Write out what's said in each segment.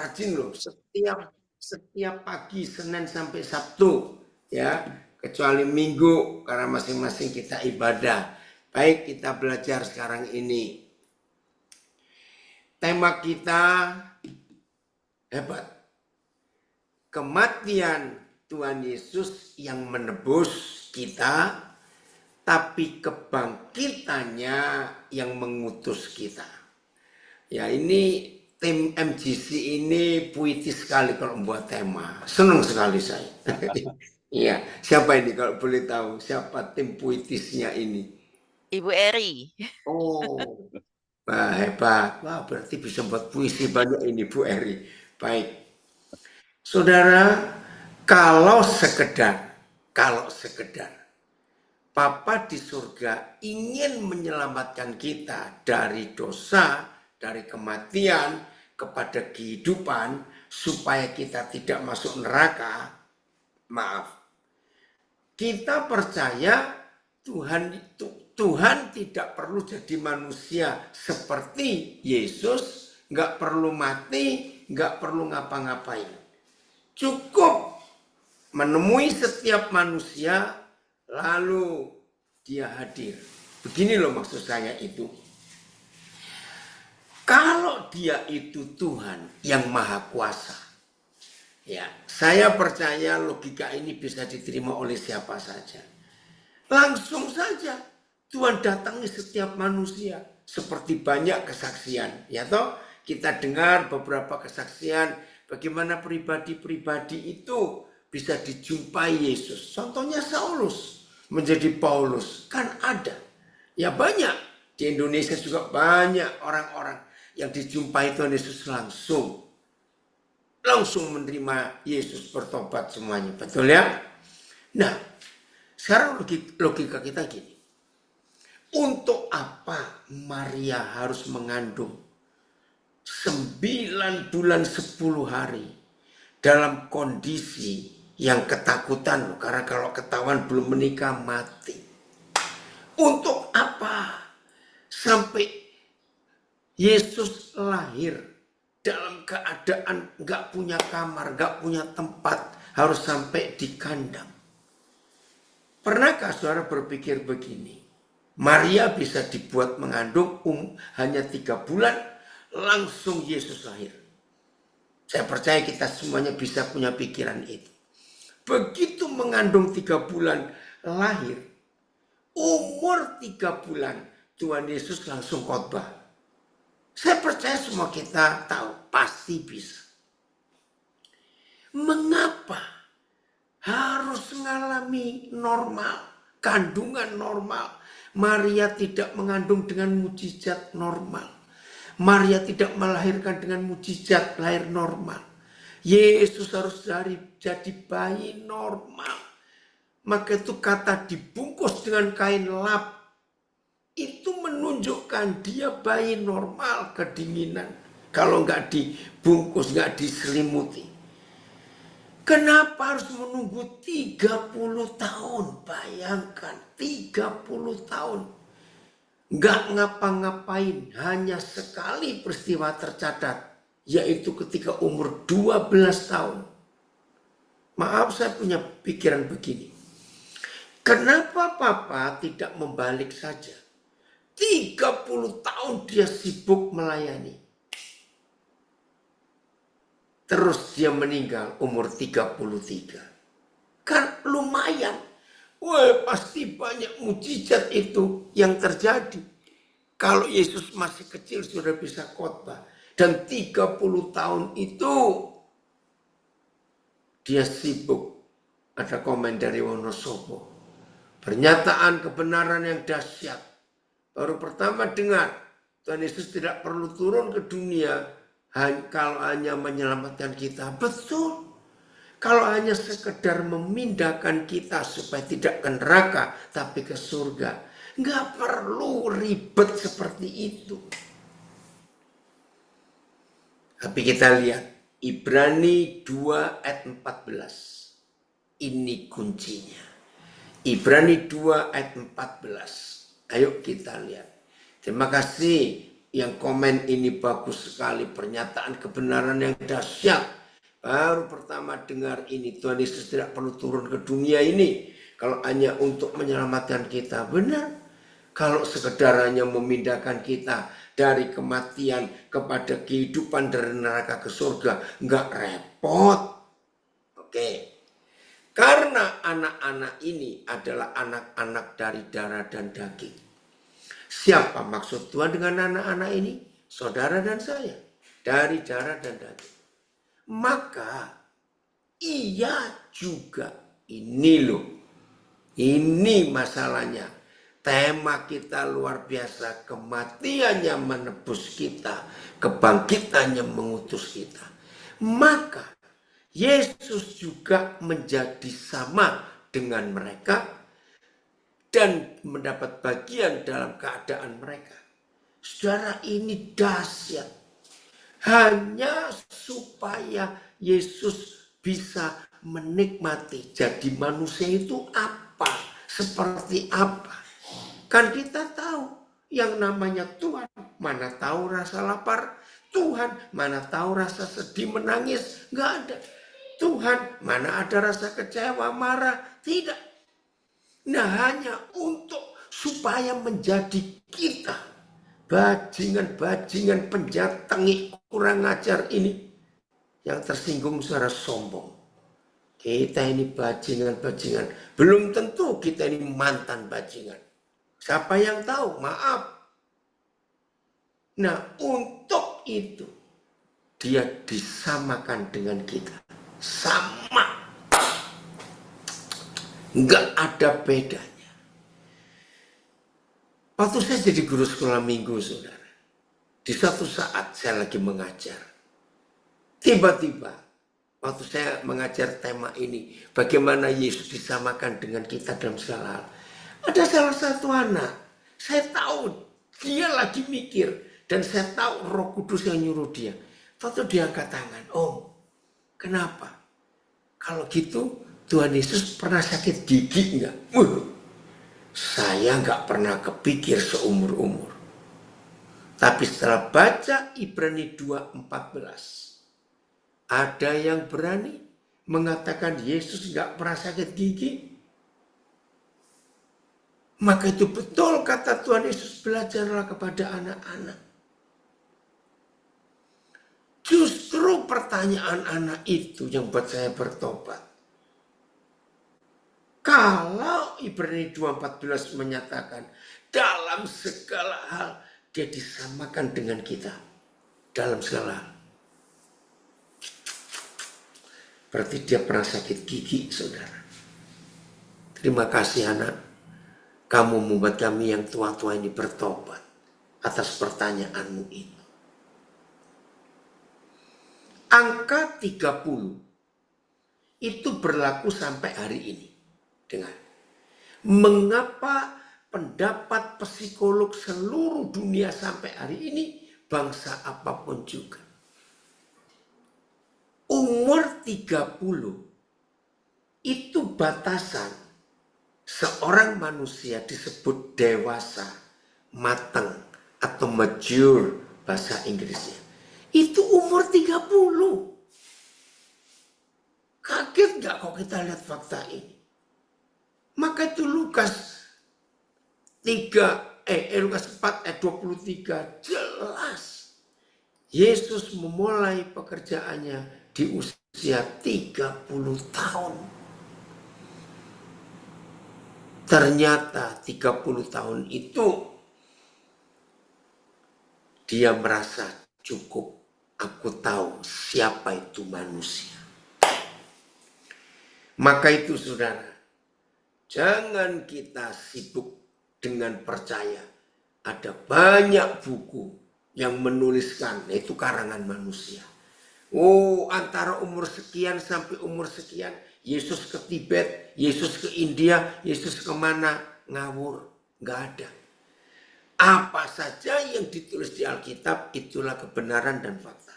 rajin loh, setiap pagi Senin sampai Sabtu ya, kecuali Minggu karena masing-masing kita ibadah. Baik, kita belajar sekarang ini. Tema kita hebat. Kematian Tuhan Yesus yang menebus kita, tapi kebangkitannya yang mengutus kita. Ya, ini tim MGC ini puitis sekali kalau membuat tema. Senang sekali saya. Iya, siapa ini kalau boleh tahu? Siapa tim puitisnya ini? Ibu Eri. Oh, wah, hebat. Wah, berarti bisa buat puisi banyak ini Bu Eri. Baik. Saudara, kalau sekedar Papa di surga ingin menyelamatkan kita dari dosa, dari kematian, kepada kehidupan, supaya kita tidak masuk neraka. Maaf, kita percaya Tuhan tidak perlu jadi manusia seperti Yesus, nggak perlu mati, nggak perlu ngapa-ngapain. Cukup menemui setiap manusia, lalu dia hadir. Begini loh maksud saya itu. Kalau dia itu Tuhan yang maha kuasa, ya, saya percaya logika ini bisa diterima oleh siapa saja. Langsung saja Tuhan datangi setiap manusia, seperti banyak kesaksian, ya toh? Kita dengar beberapa kesaksian bagaimana pribadi-pribadi itu bisa dijumpai Yesus. Contohnya Saulus menjadi Paulus, kan ada. Ya banyak, di Indonesia juga banyak orang-orang yang dijumpai Tuhan Yesus langsung menerima Yesus, bertobat semuanya. Betul ya? Nah, sekarang logika kita gini. Untuk apa Maria harus mengandung 9 bulan 10 hari dalam kondisi yang ketakutan? Karena kalau ketahuan belum menikah mati. Untuk apa sampai Yesus lahir dalam keadaan gak punya kamar, gak punya tempat, harus sampai di kandang? Pernahkah saudara berpikir begini? Maria bisa dibuat mengandung hanya 3 bulan, langsung Yesus lahir. Saya percaya kita semuanya bisa punya pikiran itu. Begitu mengandung 3 bulan lahir, umur 3 bulan Tuhan Yesus langsung khotbah. Saya percaya semua kita tahu pasti bisa. Mengapa harus mengalami normal, kandungan normal? Maria tidak mengandung dengan mujizat normal. Maria tidak melahirkan dengan mujizat lahir normal. Yesus harus jadi bayi normal. Maka itu kata dibungkus dengan kain lap, itu menunjukkan dia bayi normal, kedinginan. Kalau nggak dibungkus, nggak diselimuti. Kenapa harus menunggu 30 tahun? Bayangkan 30 tahun. Nggak ngapa-ngapain, hanya sekali peristiwa tercatat, yaitu ketika umur 12 tahun. Maaf, saya punya pikiran begini. Kenapa Papa tidak membalik saja? 30 tahun dia sibuk melayani. Terus dia meninggal umur 33. Kan lumayan. Wah, pasti banyak mujizat itu yang terjadi. Kalau Yesus masih kecil sudah bisa khotbah. Dan 30 tahun itu dia sibuk. Ada komen dari Wonosobo. Pernyataan kebenaran yang dahsyat. Baru pertama dengar, Tuhan Yesus tidak perlu turun ke dunia kalau hanya menyelamatkan kita. Betul. Kalau hanya sekedar memindahkan kita supaya tidak ke neraka, tapi ke surga. Nggak perlu ribet seperti itu. Tapi kita lihat, Ibrani 2 ayat 14. Ini kuncinya. Ibrani 2 ayat 14. Ayo kita lihat. Terima kasih yang komen ini bagus sekali, pernyataan kebenaran yang dahsyat. Baru pertama dengar ini, Tuhan Yesus tidak perlu turun ke dunia ini kalau hanya untuk menyelamatkan kita. Benar. Kalau sekedar hanya memindahkan kita dari kematian kepada kehidupan, dari neraka ke surga, nggak repot. Oke. Karena anak-anak ini adalah anak-anak dari darah dan daging. Siapa maksud Tuhan dengan anak-anak ini? Saudara dan saya. Dari darah dan daging. Maka ia juga, ini loh. Ini masalahnya. Tema kita luar biasa. Kematiannya menebus kita. Kebangkitannya mengutus kita. Maka Yesus juga menjadi sama dengan mereka dan mendapat bagian dalam keadaan mereka. Saudara, ini dahsyat. Hanya supaya Yesus bisa menikmati jadi manusia itu apa, seperti apa. Kan kita tahu yang namanya Tuhan, mana tahu rasa lapar, Tuhan mana tahu rasa sedih menangis, nggak ada. Tuhan mana ada rasa kecewa, marah, tidak. Nah, hanya untuk supaya menjadi kita, bajingan-bajingan penjahat tengik kurang ajar ini, yang tersinggung secara sombong. Kita ini bajingan-bajingan. Belum tentu kita ini mantan bajingan. Siapa yang tahu? Maaf. Nah, untuk itu dia disamakan dengan kita. Sama. Nggak ada bedanya. Waktu saya jadi guru sekolah minggu, saudara. Di suatu saat saya lagi mengajar. Tiba-tiba, waktu saya mengajar tema ini, bagaimana Yesus disamakan dengan kita dalam segala hal. Ada salah satu anak, saya tahu dia lagi mikir. Dan saya tahu Roh Kudus yang nyuruh dia. Waktu dia angkat tangan, Om, kenapa? Kalau gitu, Tuhan Yesus pernah sakit gigi enggak? Saya nggak pernah kepikir seumur-umur. Tapi setelah baca Ibrani 2:14, ada yang berani mengatakan Yesus nggak pernah sakit gigi? Maka itu betul kata Tuhan Yesus, belajarlah kepada anak-anak. Justru pertanyaan anak itu yang buat saya bertobat. Kalau Ibrani 2:14 menyatakan dalam segala hal dia disamakan dengan kita. Dalam segala hal. Berarti dia pernah sakit gigi, saudara. Terima kasih anak. Kamu membuat kami yang tua-tua ini bertobat atas pertanyaanmu ini. Angka 30 itu berlaku sampai hari ini. Dengar. Mengapa pendapat psikolog seluruh dunia sampai hari ini, bangsa apapun juga, umur 30 itu batasan seorang manusia disebut dewasa, matang atau mature bahasa Inggrisnya. Itu umur 30. Kaget gak kalau kita lihat fakta ini? Maka itu Lukas 4 ayat 23 jelas. Yesus memulai pekerjaannya di usia 30 tahun. Ternyata 30 tahun itu dia merasa cukup. Aku tahu siapa itu manusia. Maka itu saudara, jangan kita sibuk dengan percaya. Ada banyak buku yang menuliskan, itu karangan manusia. Oh, antara umur sekian sampai umur sekian, Yesus ke Tibet, Yesus ke India, Yesus kemana, ngawur, nggak ada. Apa saja yang ditulis di Alkitab, itulah kebenaran dan fakta.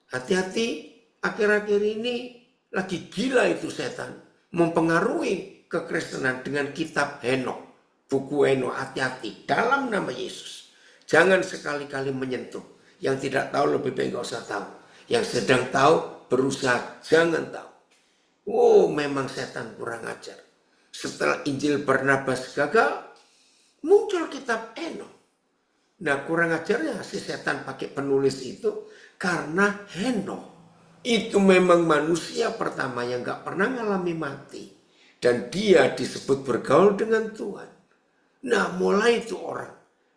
Hati-hati, akhir-akhir ini lagi gila itu setan, mempengaruhi kekristenan dengan kitab Henok, buku Henok, hati-hati, dalam nama Yesus. Jangan sekali-kali menyentuh. Yang tidak tahu lebih baik nggak usah tahu. Yang sedang tahu berusaha jangan tahu. Oh, memang setan kurang ajar. Setelah Injil Barnabas gagal, muncul kitab Enoch. Nah, kurang ajarnya si setan pakai penulis itu karena Enoch itu memang manusia pertama yang gak pernah ngalami mati. Dan dia disebut bergaul dengan Tuhan. Nah, mulai itu orang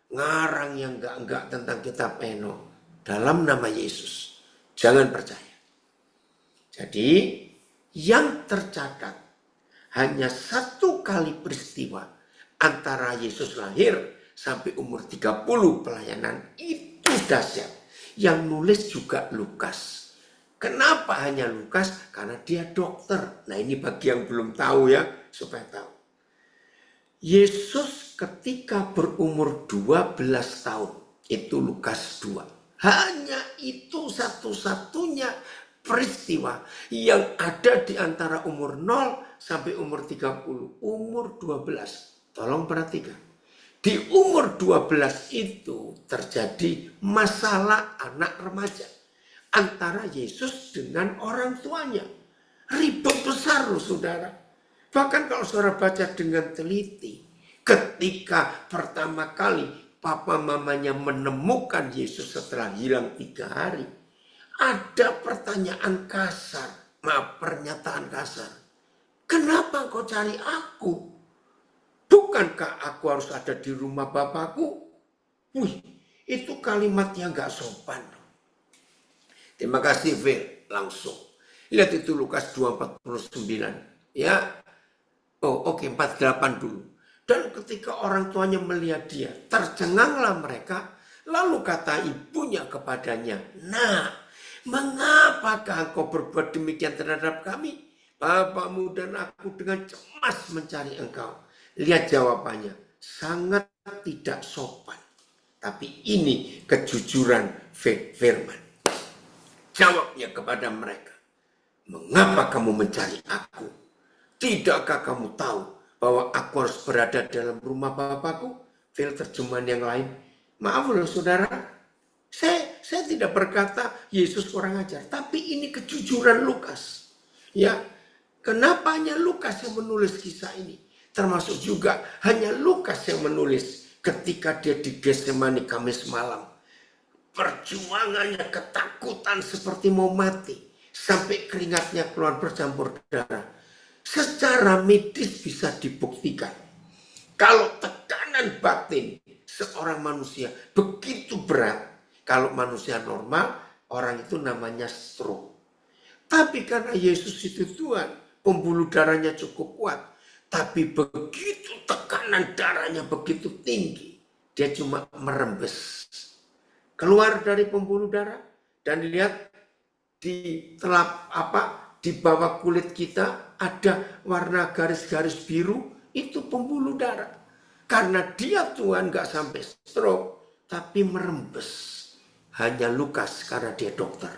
ngarang yang enggak tentang kitab Enoch dalam nama Yesus. Jangan percaya. Jadi, yang tercatat hanya satu kali peristiwa antara Yesus lahir sampai umur 30 pelayanan, itu dahsyat. Yang nulis juga Lukas. Kenapa hanya Lukas? Karena dia dokter. Nah, ini bagi yang belum tahu ya, supaya tahu. Yesus ketika berumur 12 tahun, itu Lukas 2. Hanya itu satu-satunya peristiwa yang ada di antara umur 0 sampai umur 30. Umur 12. Tolong perhatikan. Di umur 12 itu terjadi masalah anak remaja antara Yesus dengan orang tuanya. Ribut besar loh saudara. Bahkan kalau saudara baca dengan teliti, ketika pertama kali papa mamanya menemukan Yesus setelah hilang 3 hari, ada pertanyaan kasar, pernyataan kasar. Kenapa engkau cari aku? Bukankah aku harus ada di rumah Bapakku? Wih, itu kalimat yang gak sopan. Terima kasih, Phil. Langsung. Lihat itu Lukas 2:49. Ya. Oh, oke, 48 dulu. Dan ketika orang tuanya melihat dia, tercenganglah mereka. Lalu kata ibunya kepadanya, "Nah, mengapakah engkau berbuat demikian terhadap kami? Bapakmu dan aku dengan cemas mencari engkau." Lihat jawabannya, sangat tidak sopan. Tapi ini kejujuran firman. Jawabnya kepada mereka, "Mengapa kamu mencari aku? Tidakkah kamu tahu bahwa aku harus berada dalam rumah Bapakku?" Fil terjemahan yang lain. Maaf loh saudara, saya tidak berkata Yesus kurang ajar, tapi ini kejujuran Lukas. Ya, kenapa hanya Lukas yang menulis kisah ini? Termasuk juga hanya Lukas yang menulis ketika dia di Getsemani Kamis malam. Perjuangannya, ketakutan seperti mau mati. Sampai keringatnya keluar bercampur darah. Secara medis bisa dibuktikan. Kalau tekanan batin seorang manusia begitu berat. Kalau manusia normal, orang itu namanya stroke. Tapi karena Yesus itu Tuhan, pembuluh darahnya cukup kuat. Tapi begitu tekanan darahnya begitu tinggi, dia cuma merembes. Keluar dari pembuluh darah dan lihat di di bawah kulit kita ada warna garis-garis biru, itu pembuluh darah. Karena dia Tuhan gak sampai stroke, tapi merembes. Hanya Lukas karena dia dokter.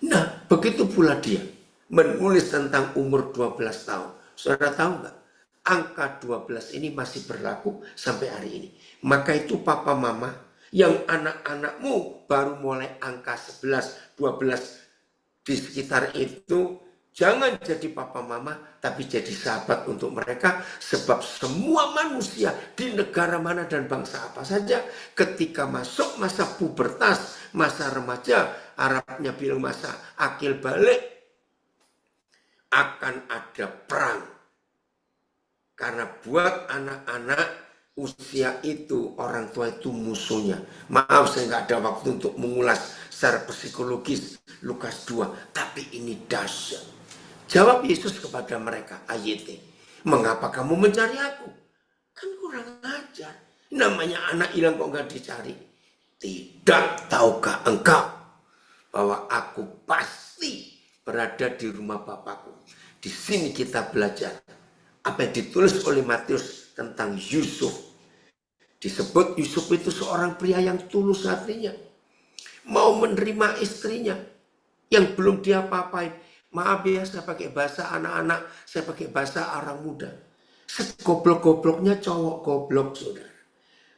Nah, begitu pula dia menulis tentang umur 12 tahun. Saudara tahu gak? Angka 12 ini masih berlaku sampai hari ini. Maka itu papa mama yang anak-anakmu baru mulai angka 11, 12 di sekitar itu, jangan jadi papa mama, tapi jadi sahabat untuk mereka. Sebab semua manusia di negara mana dan bangsa apa saja, ketika masuk masa pubertas, masa remaja, Arabnya bilang masa akil balik, akan ada perang. Karena buat anak-anak usia itu, orang tua itu musuhnya. Maaf, saya nggak ada waktu untuk mengulas secara psikologis Lukas 2. Tapi ini dahsyat. Jawab Yesus kepada mereka, ayat, "Mengapa kamu mencari aku? Kan kurang ajar. Namanya anak hilang kok nggak dicari. Tidak tahukah engkau bahwa aku pasti berada di rumah Bapakku?" Di sini kita belajar apa yang ditulis oleh Matius tentang Yusuf. Disebut Yusuf itu seorang pria yang tulus hatinya. Mau menerima istrinya yang belum dia papai. Maaf ya, saya pakai bahasa anak-anak, saya pakai bahasa orang muda. Segoblok-gobloknya cowok goblok, saudara.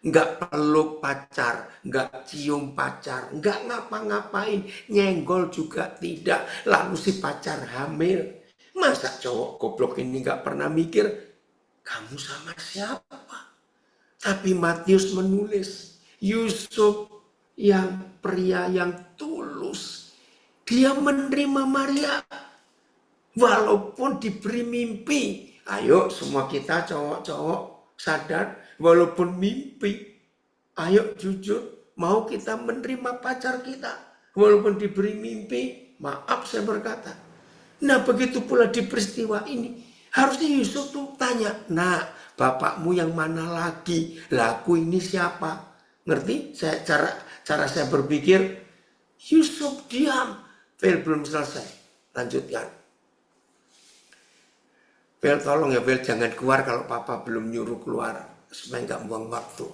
nggak peluk pacar, nggak cium pacar, nggak ngapa-ngapain, nyenggol juga tidak. Lalu si pacar hamil. Masa cowok goblok ini nggak pernah mikir, kamu sama siapa? Tapi Matius menulis, Yusuf yang pria yang tulus, dia menerima Maria walaupun diberi mimpi. Ayo semua kita cowok-cowok sadar, walaupun mimpi, ayo jujur, mau kita menerima pacar kita walaupun diberi mimpi. Maaf saya berkata. Nah begitu pula di peristiwa ini, harusnya Yusuf tuh tanya, nah bapakmu yang mana lagi, laku ini siapa? Ngerti saya cara saya berpikir? Yusuf diam. Belum selesai, lanjutkan. Bel tolong ya Bel, jangan keluar kalau papa belum nyuruh keluar, supaya nggak buang waktu.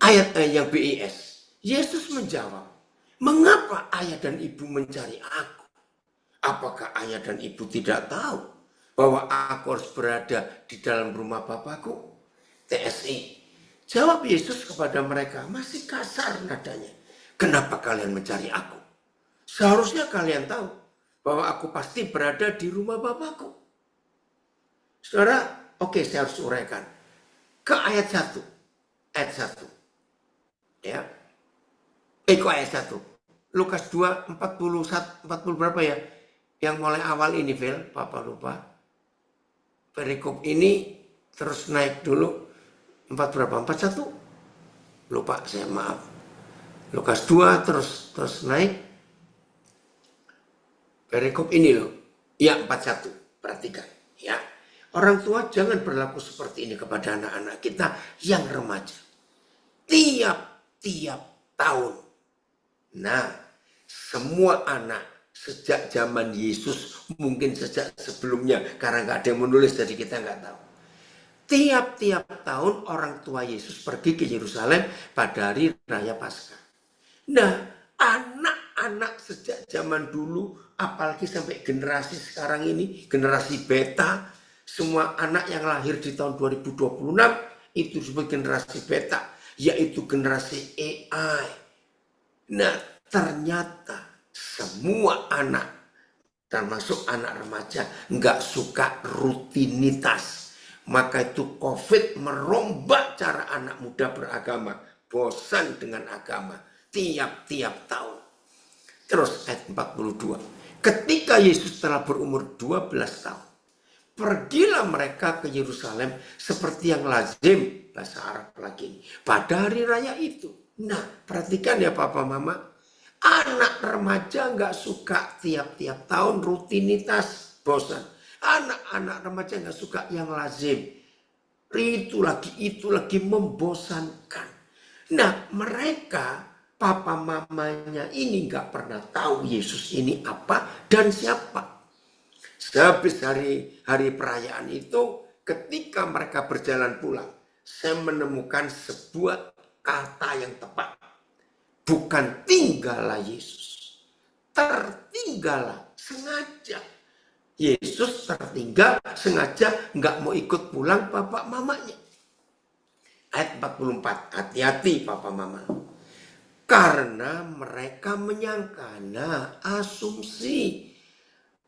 Ayat yang BIS, Yesus menjawab, mengapa ayah dan ibu mencari aku? Apakah ayah dan ibu tidak tahu bahwa aku harus berada di dalam rumah Bapakku? TSI, jawab Yesus kepada mereka, masih kasar nadanya. Kenapa kalian mencari aku? Seharusnya kalian tahu bahwa aku pasti berada di rumah Bapakku. Saudara, oke, saya harus uraikan. Ke ayat 1. Ayat 1. Ya. Ke ayat 1. Lukas 2, 41, 40 berapa ya? Yang mulai awal ini, Vel, Papa lupa. Perikop ini terus naik dulu. 4 berapa? 41? Lupa, saya maaf. Lukas 2 terus naik. Perikop ini loh, ya 41, perhatikan ya. Orang tua jangan berlaku seperti ini kepada anak-anak kita yang remaja. Tiap tahun. Nah, semua anak sejak zaman Yesus, mungkin sejak sebelumnya, karena nggak ada yang menulis jadi kita nggak tahu. Tiap tahun orang tua Yesus pergi ke Yerusalem pada hari Raya Paskah. Nah, anak-anak sejak zaman dulu, apalagi sampai generasi sekarang ini, generasi beta, semua anak yang lahir di tahun 2026 itu disebut generasi beta, yaitu generasi AI. Nah, ternyata semua anak, termasuk anak remaja, nggak suka rutinitas. Maka itu COVID merombak cara anak muda beragama, bosan dengan agama tiap tahun. Terus ayat 42. Ketika Yesus telah berumur 12 tahun, pergilah mereka ke Yerusalem seperti yang lazim, bahasa Arab lagi, pada hari raya itu. Nah, perhatikan ya Papa Mama, anak remaja nggak suka tiap tahun rutinitas, bosan. Anak-anak remaja nggak suka yang lazim. Itu lagi membosankan. Nah, mereka papa mamanya ini nggak pernah tahu Yesus ini apa dan siapa. Sehabis hari perayaan itu, ketika mereka berjalan pulang, saya menemukan sebuah kata yang tepat. Bukan tinggallah Yesus, tertinggallah sengaja. Yesus tertinggal sengaja nggak mau ikut pulang bapak mamanya. Ayat 44, hati-hati papa mama. Karena mereka menyangka, nah asumsi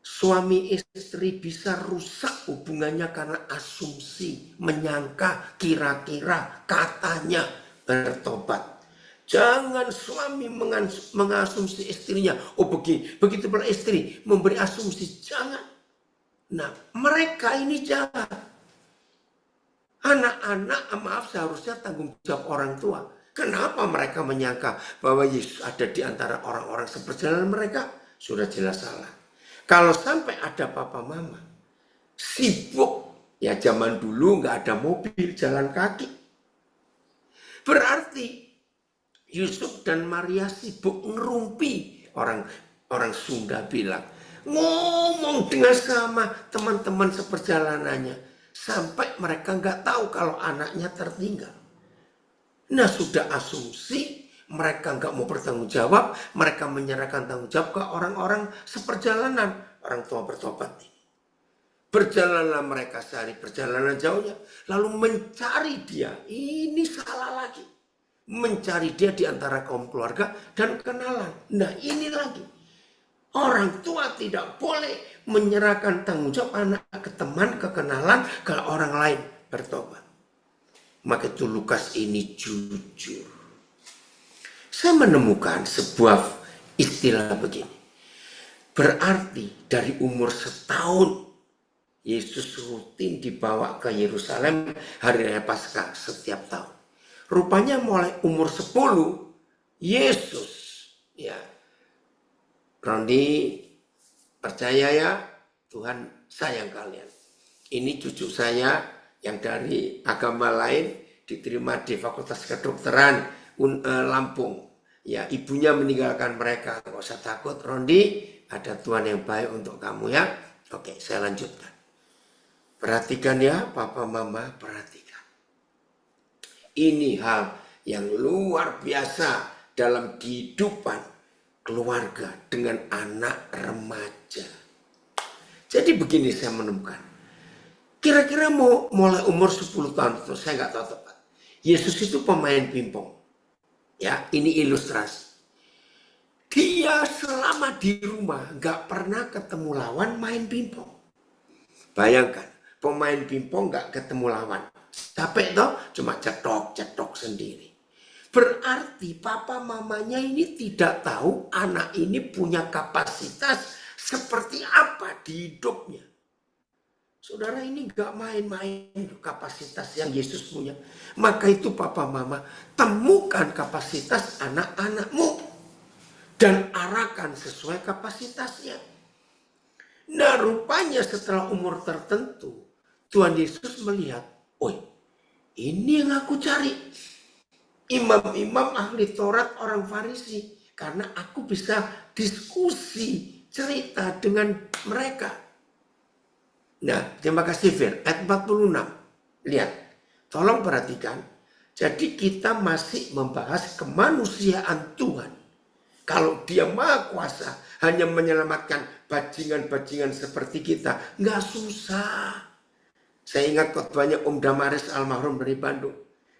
suami istri bisa rusak hubungannya karena asumsi, menyangka, kira-kira, katanya bertobat. Jangan suami mengasumsi istrinya, oh begitu pula istri memberi asumsi, jangan. Nah mereka ini jahat. Anak-anak, maaf, seharusnya tanggung jawab orang tua. Kenapa mereka menyangka bahwa Yesus ada di antara orang-orang seperjalanan mereka? Sudah jelas salah. Kalau sampai ada papa mama sibuk, ya zaman dulu nggak ada mobil, jalan kaki. Berarti Yusuf dan Maria sibuk ngerumpi, orang Sunda bilang, ngomong dengan sama teman-teman seperjalanannya, sampai mereka nggak tahu kalau anaknya tertinggal. Nah sudah asumsi, mereka nggak mau bertanggung jawab, mereka menyerahkan tanggung jawab ke orang-orang seperjalanan, orang tua bertobat ini. Berjalanlah mereka sehari perjalanan jauhnya. Lalu mencari dia. Ini salah lagi. Mencari dia di antara kaum keluarga dan kenalan. Nah ini lagi. Orang tua tidak boleh menyerahkan tanggung jawab anak ke teman, ke kenalan, ke orang lain bertobat. Maka itu Lukas ini jujur. Saya menemukan sebuah istilah begini. Berarti dari umur setahun Yesus rutin dibawa ke Yerusalem hari raya Paskah setiap tahun. Rupanya mulai umur 10 Yesus ya. Rondi percaya ya, Tuhan sayang kalian. Ini cucu saya yang dari agama lain diterima di Fakultas Kedokteran Lampung. Ya, ibunya meninggalkan mereka. Gak usah takut, Rondi, ada Tuhan yang baik untuk kamu ya. Oke, saya lanjutkan. Perhatikan ya, Papa Mama, perhatikan. Ini hal yang luar biasa dalam kehidupan keluarga dengan anak remaja. Jadi begini saya menemukan. Kira-kira mau mulai umur 10 tahun itu, saya nggak tahu tepat. Yesus itu pemain pingpong. Ya, ini ilustrasi. Dia selama di rumah nggak pernah ketemu lawan main pingpong. Bayangkan, pemain pingpong nggak ketemu lawan. Capek toh, cuma cetok-cetok sendiri. Berarti papa mamanya ini tidak tahu anak ini punya kapasitas seperti apa di hidupnya. Saudara ini gak main-main kapasitas yang Yesus punya. Maka itu papa mama temukan kapasitas anak-anakmu. Dan arahkan sesuai kapasitasnya. Nah rupanya setelah umur tertentu Tuhan Yesus melihat, oh ini yang aku cari. Imam-imam ahli Taurat orang Farisi. Karena aku bisa diskusi, cerita dengan mereka. Nah, terima kasih Fir. Ayat 46. Lihat, tolong perhatikan. Jadi kita masih membahas kemanusiaan Tuhan. Kalau dia maha kuasa, hanya menyelamatkan bajingan-bajingan seperti kita. Nggak susah. Saya ingat khotbahnya Om Damaris almarhum dari Bandung.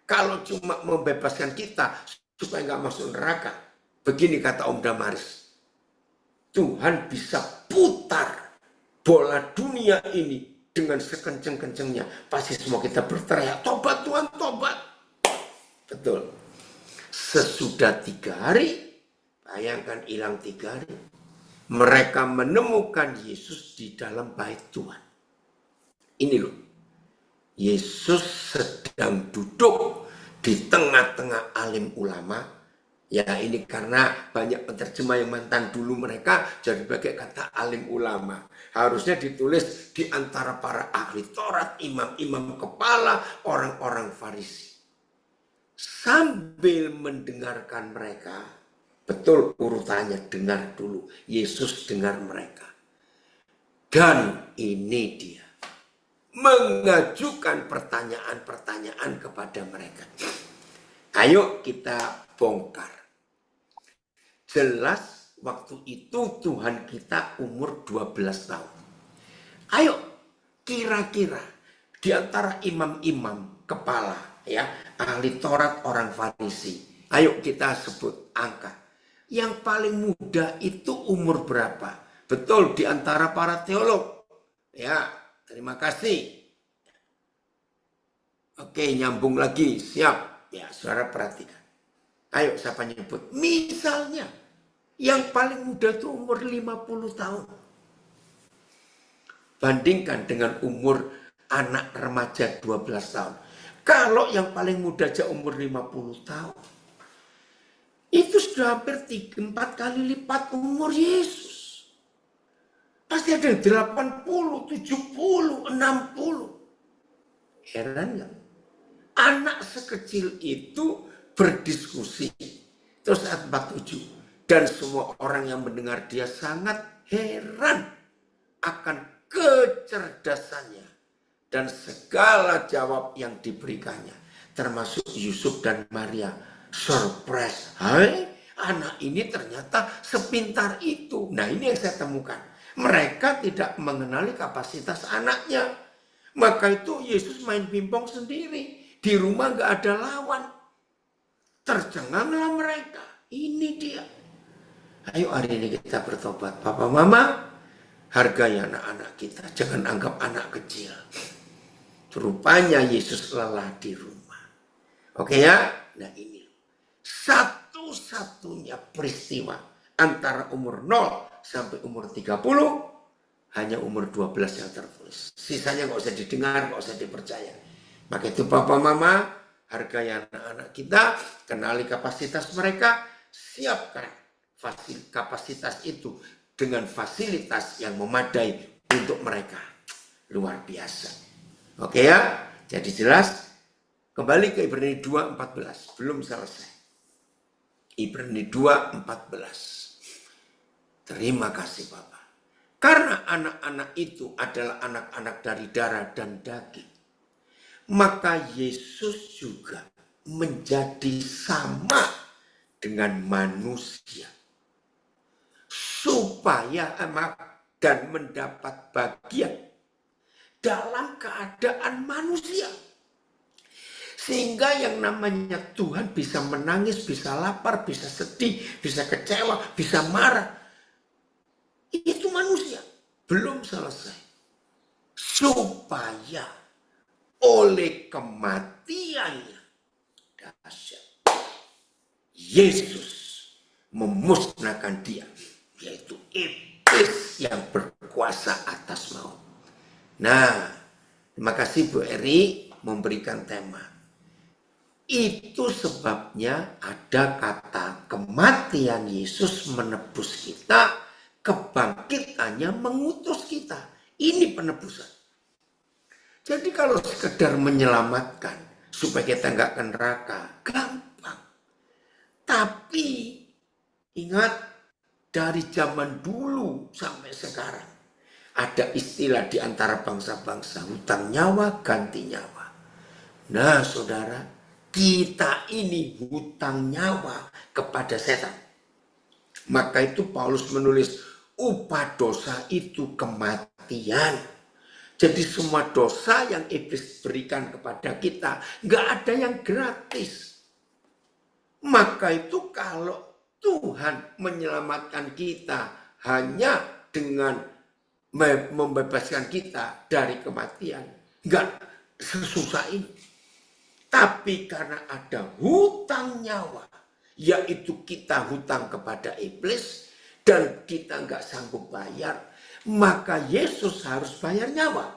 Kalau cuma membebaskan kita supaya nggak masuk neraka. Begini kata Om Damaris. Tuhan bisa putar bola dunia ini dengan sekenceng-kencengnya. Pasti semua kita berteriak, tobat Tuhan, tobat. Betul. Sesudah 3 hari, bayangkan hilang 3 hari. Mereka menemukan Yesus di dalam bait Tuhan. Ini loh. Yesus sedang duduk di tengah-tengah alim ulama. Ya ini karena banyak penerjemah yang mantan dulu mereka jadi pakai kata alim ulama. Harusnya ditulis di antara para ahli Taurat, imam-imam kepala, orang-orang Farisi. Sambil mendengarkan mereka, betul urutannya, dengar dulu. Yesus dengar mereka. Dan ini dia. Mengajukan pertanyaan-pertanyaan kepada mereka. Ayo kita bongkar. Jelas waktu itu Tuhan kita umur 12 tahun. Ayo kira-kira di antara imam-imam kepala ya, ahli Taurat orang Farisi. Ayo kita sebut angka. Yang paling muda itu umur berapa? Betul di antara para teolog. Ya, terima kasih. Oke, nyambung lagi. Siap. Ya, saudara perhatikan. Ayo, siapa nyebut? Misalnya, yang paling muda itu umur 50 tahun. Bandingkan dengan umur anak remaja 12 tahun. Kalau yang paling muda aja umur 50 tahun. Itu sudah hampir 3-4 kali lipat umur Yesus. Pasti ada yang 80, 70, 60. Heran gak? Anak sekecil itu berdiskusi. Terus ayat 47. Dan semua orang yang mendengar dia sangat heran akan kecerdasannya. Dan segala jawab yang diberikannya. Termasuk Yusuf dan Maria. Surprise. Hai, anak ini ternyata sepintar itu. Nah ini yang saya temukan. Mereka tidak mengenali kapasitas anaknya. Maka itu Yesus main pingpong sendiri. Di rumah gak ada lawan. Tercenganglah mereka. Ini dia. Ayo hari ini kita bertobat. Papa mama, hargai anak-anak kita. Jangan anggap anak kecil. Rupanya Yesus lelah di rumah. Oke ya? Nah ini. Satu-satunya peristiwa antara umur 0 sampai umur 30. Hanya umur 12 yang tertulis. Sisanya gak usah didengar, gak usah dipercaya. Maka itu papa mama, hargai anak-anak kita. Kenali kapasitas mereka. Siapkan kapasitas itu dengan fasilitas yang memadai untuk mereka. Luar biasa. Oke ya, jadi jelas. Kembali ke Ibrani 2:14, belum selesai. Ibrani 2:14. Terima kasih Bapak. Karena anak-anak itu adalah anak-anak dari darah dan daging, maka Yesus juga menjadi sama dengan manusia. Supaya dan mendapat bagian dalam keadaan manusia. Sehingga yang namanya Tuhan bisa menangis, bisa lapar, bisa sedih, bisa kecewa, bisa marah. Itu manusia. Belum selesai. Supaya oleh kematiannya dahsyat, Yesus memusnahkan dia, yaitu iblis yang berkuasa atas maut. Nah, terima kasih Bu Eri memberikan tema. Itu sebabnya ada kata kematian Yesus menebus kita, kebangkitannya mengutus kita. Ini penebusan. Jadi kalau sekedar menyelamatkan supaya kita nggak ke neraka, gampang. Tapi ingat, dari zaman dulu sampai sekarang ada istilah di antara bangsa-bangsa, hutang nyawa ganti nyawa. Nah saudara, kita ini hutang nyawa kepada setan. Maka itu Paulus menulis, upah dosa itu kematian. Jadi semua dosa yang iblis berikan kepada kita, gak ada yang gratis. Maka itu kalau Tuhan menyelamatkan kita hanya dengan membebaskan kita dari kematian, gak sesusah ini. Tapi karena ada hutang nyawa, yaitu kita hutang kepada iblis, dan kita nggak sanggup bayar, maka Yesus harus bayar nyawa.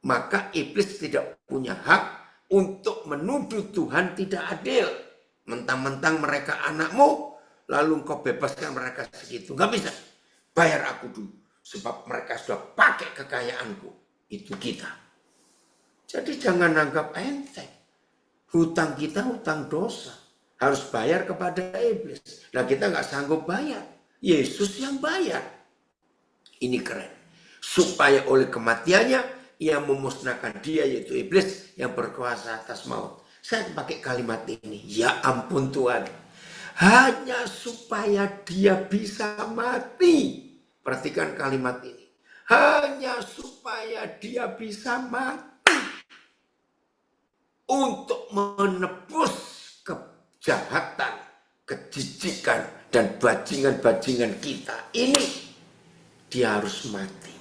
Maka iblis tidak punya hak untuk menuduh Tuhan tidak adil. Mentang-mentang mereka anakmu, lalu engkau bebaskan mereka segitu. Nggak bisa. Bayar aku dulu. Sebab mereka sudah pakai kekayaanku. Itu kita. Jadi jangan anggap enteng. Hutang kita hutang dosa. Harus bayar kepada iblis. Nah kita nggak sanggup bayar. Yesus yang bayar. Ini keren. Supaya oleh kematiannya, ia memusnahkan dia, yaitu iblis yang berkuasa atas maut. Saya pakai kalimat ini. Ya ampun Tuhan. Hanya supaya dia bisa mati. Perhatikan kalimat ini. Hanya supaya dia bisa mati. Untuk menebus kejahatan, kejijikan, dan bajingan-bajingan kita. Ini dia harus mati.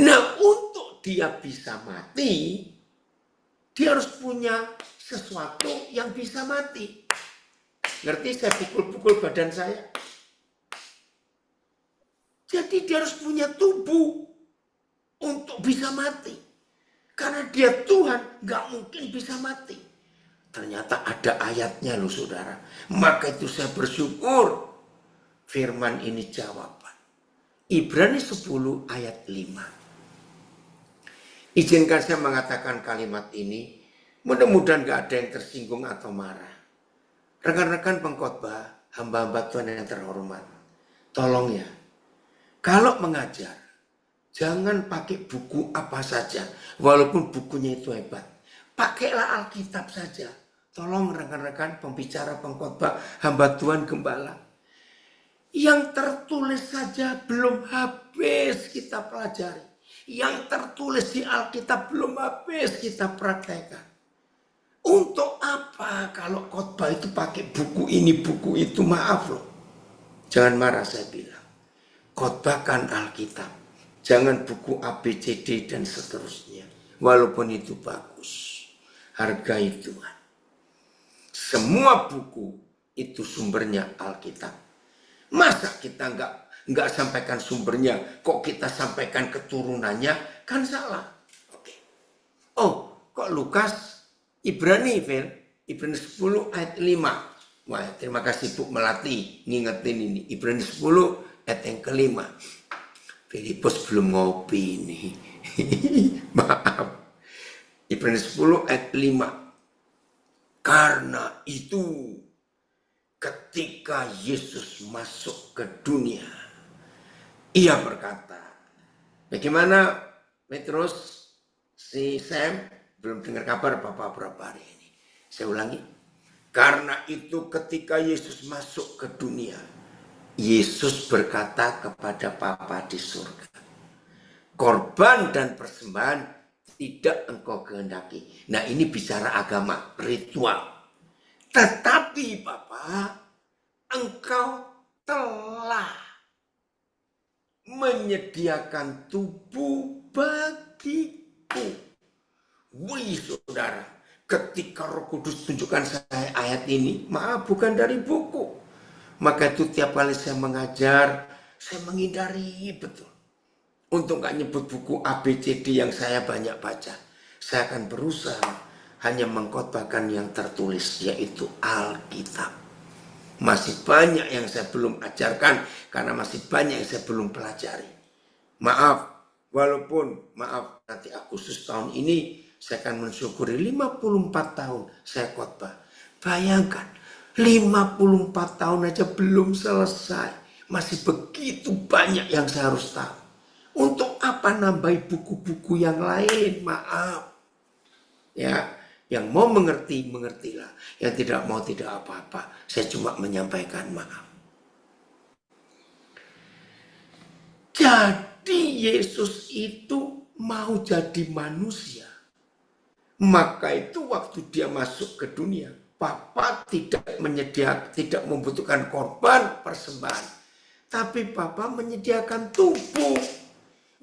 Nah untuk dia bisa mati, dia harus punya sesuatu yang bisa mati. Ngerti saya pukul-pukul badan saya? Jadi dia harus punya tubuh untuk bisa mati. Karena dia Tuhan, gak mungkin bisa mati. Ternyata ada ayatnya loh saudara. Maka itu saya bersyukur. Firman ini jawaban. Ibrani 10 ayat 5. Izinkan saya mengatakan kalimat ini. Mudah-mudahan gak ada yang tersinggung atau marah. Rekan-rekan pengkhotbah, hamba-hamba Tuhan yang terhormat. Tolong ya. Kalau mengajar, jangan pakai buku apa saja. Walaupun bukunya itu hebat. Pakailah Alkitab saja. Tolong rekan-rekan pembicara, pengkhotbah, hamba Tuhan, gembala. Yang tertulis saja belum habis kita pelajari. Yang tertulis di Alkitab belum habis kita praktekkan. Untuk apa kalau khotbah itu pakai buku ini, buku itu? Maaf loh. Jangan marah saya bilang. Khotbahkan Alkitab. Jangan buku ABCD dan seterusnya. Walaupun itu bagus. Hargai Tuhan. Semua buku itu sumbernya Alkitab. Masa kita nggak sampaikan sumbernya, kok kita sampaikan keturunannya? Kan salah. Oke. Oh, kok Lukas? Ibrani 10 ayat 5. Wah, terima kasih Bu Melati ngingetin ini. Ibrani 10 ayat yang kelima. Filipus belum ngopi ini. Maaf. Ibrani 10 ayat 5. Karena itu ketika Yesus masuk ke dunia, ia berkata, bagaimana Petrus, si Sam belum dengar kabar Bapak berapa hari ini. Saya ulangi. Karena itu ketika Yesus masuk ke dunia, Yesus berkata kepada Bapa di surga, korban dan persembahan tidak engkau kehendaki. Nah, ini bicara agama, ritual. Tetapi Bapa, engkau telah menyediakan tubuh bagiku. Wih saudara, ketika Roh Kudus tunjukkan saya ayat ini, maaf bukan dari buku. Maka itu tiap kali saya mengajar, saya menghindari betul. Untuk gak nyebut buku ABCD yang saya banyak baca. Saya akan berusaha hanya mengkhotbahkan yang tertulis, yaitu Alkitab. Masih banyak yang saya belum ajarkan, karena masih banyak yang saya belum pelajari. Maaf, walaupun nanti Agustus tahun ini, saya akan mensyukuri 54 tahun saya khotbah. Bayangkan, 54 tahun aja belum selesai. Masih begitu banyak yang saya harus tahu. Untuk apa nambahi buku-buku yang lain? Maaf. Ya, yang mau mengerti, mengertilah. Yang tidak mau, tidak apa-apa. Saya cuma menyampaikan maaf. Jadi Yesus itu mau jadi manusia. Maka itu waktu dia masuk ke dunia, Bapa tidak membutuhkan korban persembahan, tapi Bapa menyediakan tubuh.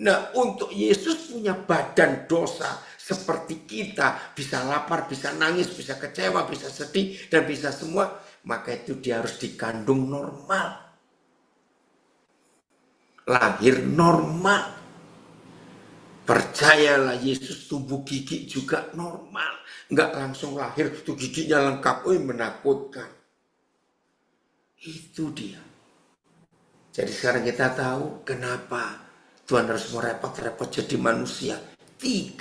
Nah, untuk Yesus punya badan dosa seperti kita, bisa lapar, bisa nangis, bisa kecewa, bisa sedih, dan bisa semua, maka itu dia harus dikandung normal. Lahir normal. Percayalah, Yesus tubuh gigi juga normal. Enggak langsung lahir tuh giginya lengkap. Menakutkan. Itu dia. Jadi sekarang kita tahu kenapa Tuhan harus merepot-repot jadi manusia. 30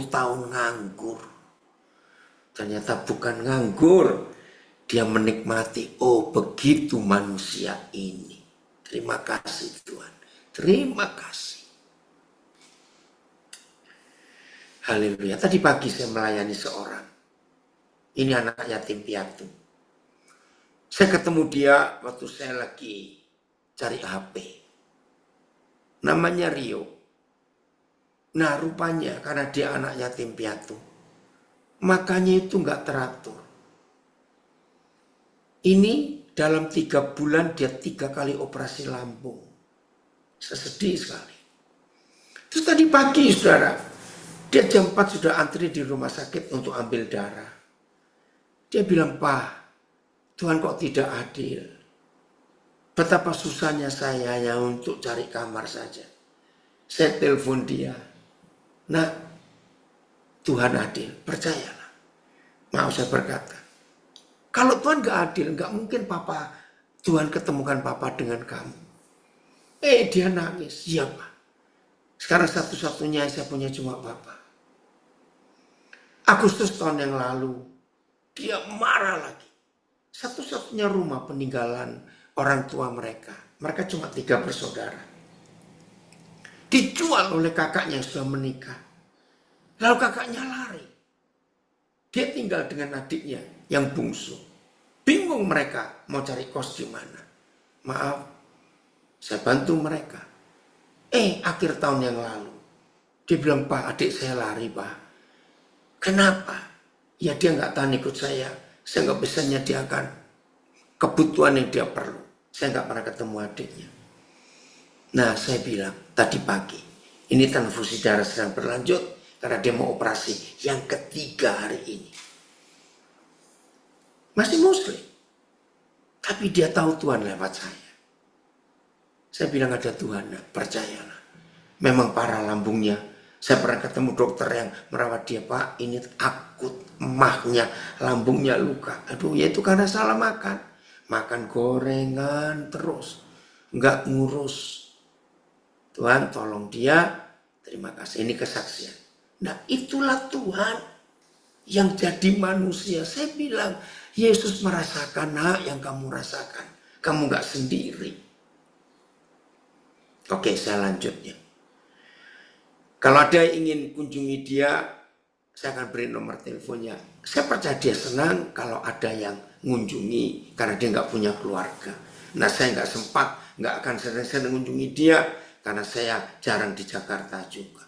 tahun nganggur. Ternyata bukan nganggur. Dia menikmati, oh begitu manusia ini. Terima kasih Tuhan. Terima kasih. Haleluya. Tadi pagi saya melayani seorang. Ini anak yatim piatu. Saya ketemu dia waktu saya lagi cari HP. Namanya Rio. Nah rupanya karena dia anak yatim piatu, makanya itu nggak teratur. Ini dalam 3 bulan dia 3 kali operasi lambung. Saya sedih sekali. Terus tadi pagi saudara, dia jam 4 sudah antri di rumah sakit untuk ambil darah. Dia bilang, Pak, Tuhan kok tidak adil. Betapa susahnya saya hanya untuk cari kamar saja. Saya telepon dia. Nah, Tuhan adil, percayalah. Mau saya berkata, kalau Tuhan gak adil, gak mungkin Tuhan ketemukan Papa dengan kamu. Dia nangis, iya Pak. Sekarang satu-satunya yang saya punya cuma Papa. Agustus tahun yang lalu, dia marah lagi. Satu-satunya rumah peninggalan orang tua mereka. Mereka cuma 3 bersaudara. Dijual oleh kakaknya yang sudah menikah. Lalu kakaknya lari. Dia tinggal dengan adiknya yang bungsu. Bingung mereka mau cari kos di mana. Maaf, Saya bantu mereka. Akhir tahun yang lalu, dia bilang, Pak, adik saya lari, Pak. Kenapa? Ya dia nggak tahan ikut saya nggak bisa menyediakan kebutuhan yang dia perlu. Saya nggak pernah ketemu adiknya. Nah, saya bilang, tadi pagi, ini transfusi darah sedang berlanjut, karena dia mau operasi yang ketiga hari ini. Masih muslim. Tapi dia tahu Tuhan lewat saya. Saya bilang ada Tuhan, nah, percayalah. Memang parah lambungnya. Saya pernah ketemu dokter yang merawat dia, Pak, ini akut, emahnya, lambungnya luka. Aduh, ya itu karena salah makan. Makan gorengan terus. Nggak ngurus. Tuhan tolong dia, terima kasih. Ini kesaksian. Nah, itulah Tuhan yang jadi manusia. Saya bilang, Yesus merasakan yang kamu rasakan. Kamu nggak sendiri. Oke, saya lanjutnya. Kalau ada yang ingin kunjungi dia, saya akan beri nomor teleponnya. Saya percaya dia senang kalau ada yang mengunjungi karena dia nggak punya keluarga. Nah, saya nggak sempat, nggak akan sering-sering mengunjungi dia karena saya jarang di Jakarta juga.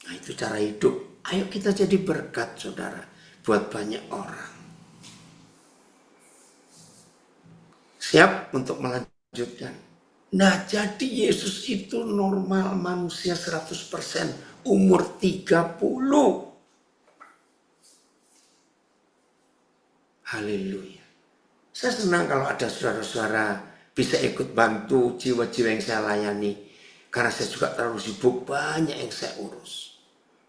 Nah, itu cara hidup. Ayo kita jadi berkat, saudara, buat banyak orang. Siap untuk melanjutkan? Nah, jadi Yesus itu normal manusia 100%, umur 30. Haleluya. Saya senang kalau ada saudara-saudara bisa ikut bantu jiwa-jiwa yang saya layani. Karena saya juga terlalu sibuk, banyak yang saya urus.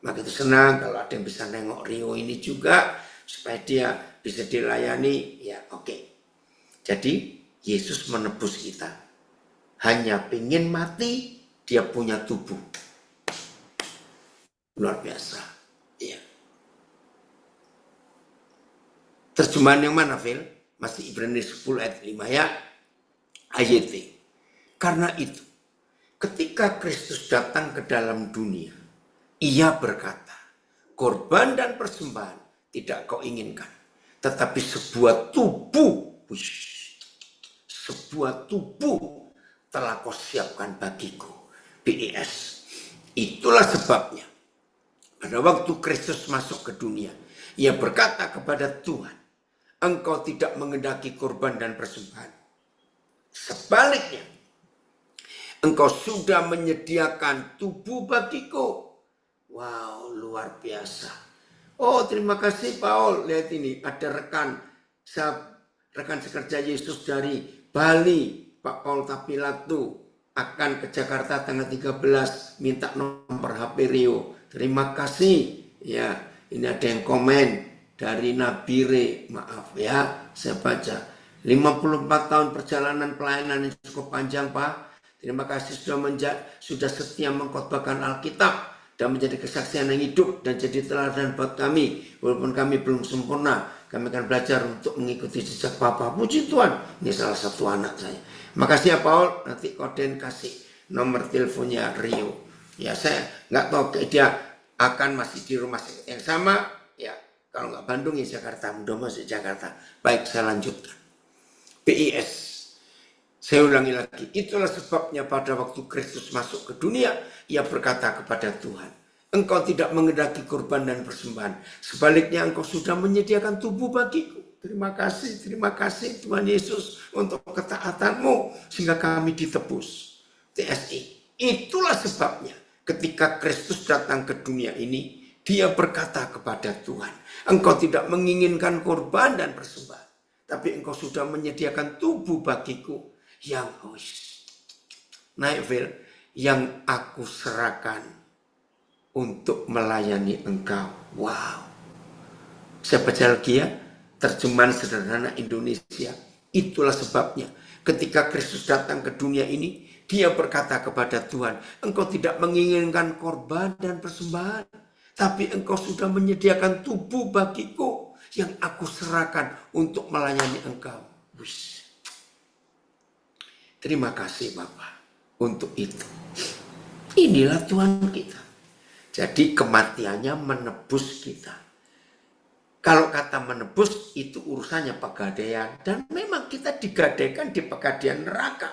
Maka itu senang kalau ada yang bisa nengok Rio ini juga, supaya dia bisa dilayani, ya oke. Jadi, Yesus menebus kita. Hanya pengen mati, dia punya tubuh. Luar biasa. Ya. Terjemahan yang mana, Phil? Masih Ibrani 10 ayat 5 ya. AYT. Karena itu, ketika Kristus datang ke dalam dunia, ia berkata, korban dan persembahan tidak kau inginkan, tetapi sebuah tubuh, sebuah tubuh telah kau siapkan bagiku. BIS. Itulah sebabnya pada waktu Kristus masuk ke dunia, ia berkata kepada Tuhan, engkau tidak mengendaki korban dan persembahan. Sebaliknya, engkau sudah menyediakan tubuh bagiku. Wow, luar biasa. Oh, terima kasih Paul. Lihat ini, ada rekan sekerja Yesus dari Bali, Pak Paul Tapilatu, akan ke Jakarta tanggal 13, minta nomor HP Rio. Terima kasih. Ya, ini ada yang komen dari Nabire, maaf ya, saya baca. 54 tahun perjalanan pelayanan yang cukup panjang, Pak. Terima kasih sudah setia mengkhotbahkan Alkitab dan menjadi kesaksian yang hidup dan jadi teladan buat kami. Walaupun kami belum sempurna, kami akan belajar untuk mengikuti jejak Papa. Puji Tuhan, ini salah satu anak saya. Makasih ya Paul, nanti Koden kasih nomor teleponnya Rio. Ya saya nggak tahu dia akan masih di rumah sakit yang sama. Ya kalau nggak Bandung ya Jakarta, mudah masuk Jakarta. Baik, saya lanjutkan. BIS. Saya ulangi lagi, itulah sebabnya pada waktu Kristus masuk ke dunia, ia berkata kepada Tuhan, engkau tidak mengendaki korban dan persembahan, sebaliknya engkau sudah menyediakan tubuh bagiku. Terima kasih Tuhan Yesus untuk ketaatanmu, sehingga kami ditebus. TSI, itulah sebabnya ketika Kristus datang ke dunia ini, dia berkata kepada Tuhan, engkau tidak menginginkan korban dan persembahan, tapi engkau sudah menyediakan tubuh bagiku, yang naik Phil, yang aku serahkan untuk melayani engkau. Wow. Saya baca lagi ya, terjemahan sederhana Indonesia. Itulah sebabnya ketika Kristus datang ke dunia ini, dia berkata kepada Tuhan, engkau tidak menginginkan korban dan persembahan, tapi engkau sudah menyediakan tubuh bagiku yang aku serahkan untuk melayani engkau. Wush. Terima kasih Bapak untuk itu. Inilah Tuhan kita. Jadi kematiannya menebus kita. Kalau kata menebus itu urusannya pegadaian. Dan memang kita digadaikan di pegadaian neraka.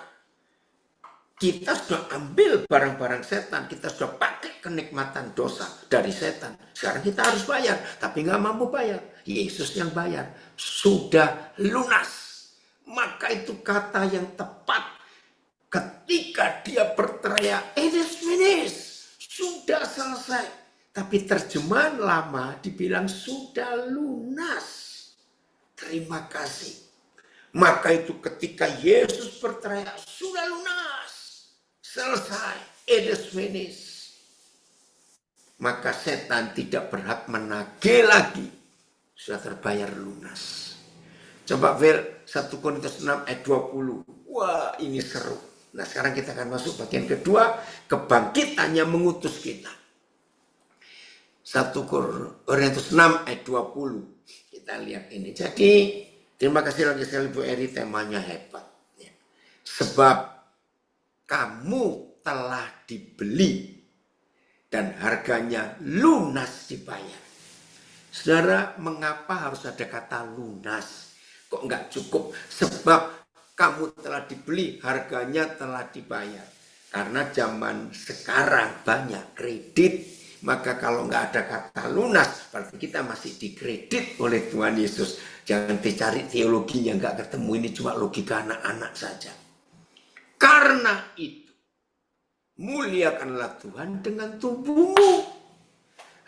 Kita sudah ambil barang-barang setan, kita sudah pakai kenikmatan dosa dari setan. Sekarang kita harus bayar, tapi nggak mampu bayar. Yesus yang bayar, sudah lunas. Maka itu kata yang tepat ketika dia berteriak, it is finished, sudah selesai. Tapi terjemahan lama dibilang sudah lunas. Terima kasih. Maka itu ketika Yesus berteriak, sudah lunas, selesai, it is finished. Maka setan tidak berhak menagih lagi. Sudah terbayar lunas. Coba Vel 1 Korintus 6 ayat 20. Wah, ini seru. Nah, sekarang kita akan masuk bagian kedua, kebangkitannya mengutus kita. 1 Korintus 6 ayat 20. Kita lihat ini. Jadi, terima kasih lagi sekali Bu Eri, temanya hebat. Sebab kamu telah dibeli dan harganya lunas dibayar. Saudara, mengapa harus ada kata lunas? Kok nggak cukup? Sebab kamu telah dibeli, harganya telah dibayar. Karena zaman sekarang banyak kredit. Maka kalau nggak ada kata lunas, berarti kita masih dikredit oleh Tuhan Yesus. Jangan dicari teologi yang nggak ketemu, ini cuma logika anak-anak saja. Karena itu, muliakanlah Tuhan dengan tubuhmu.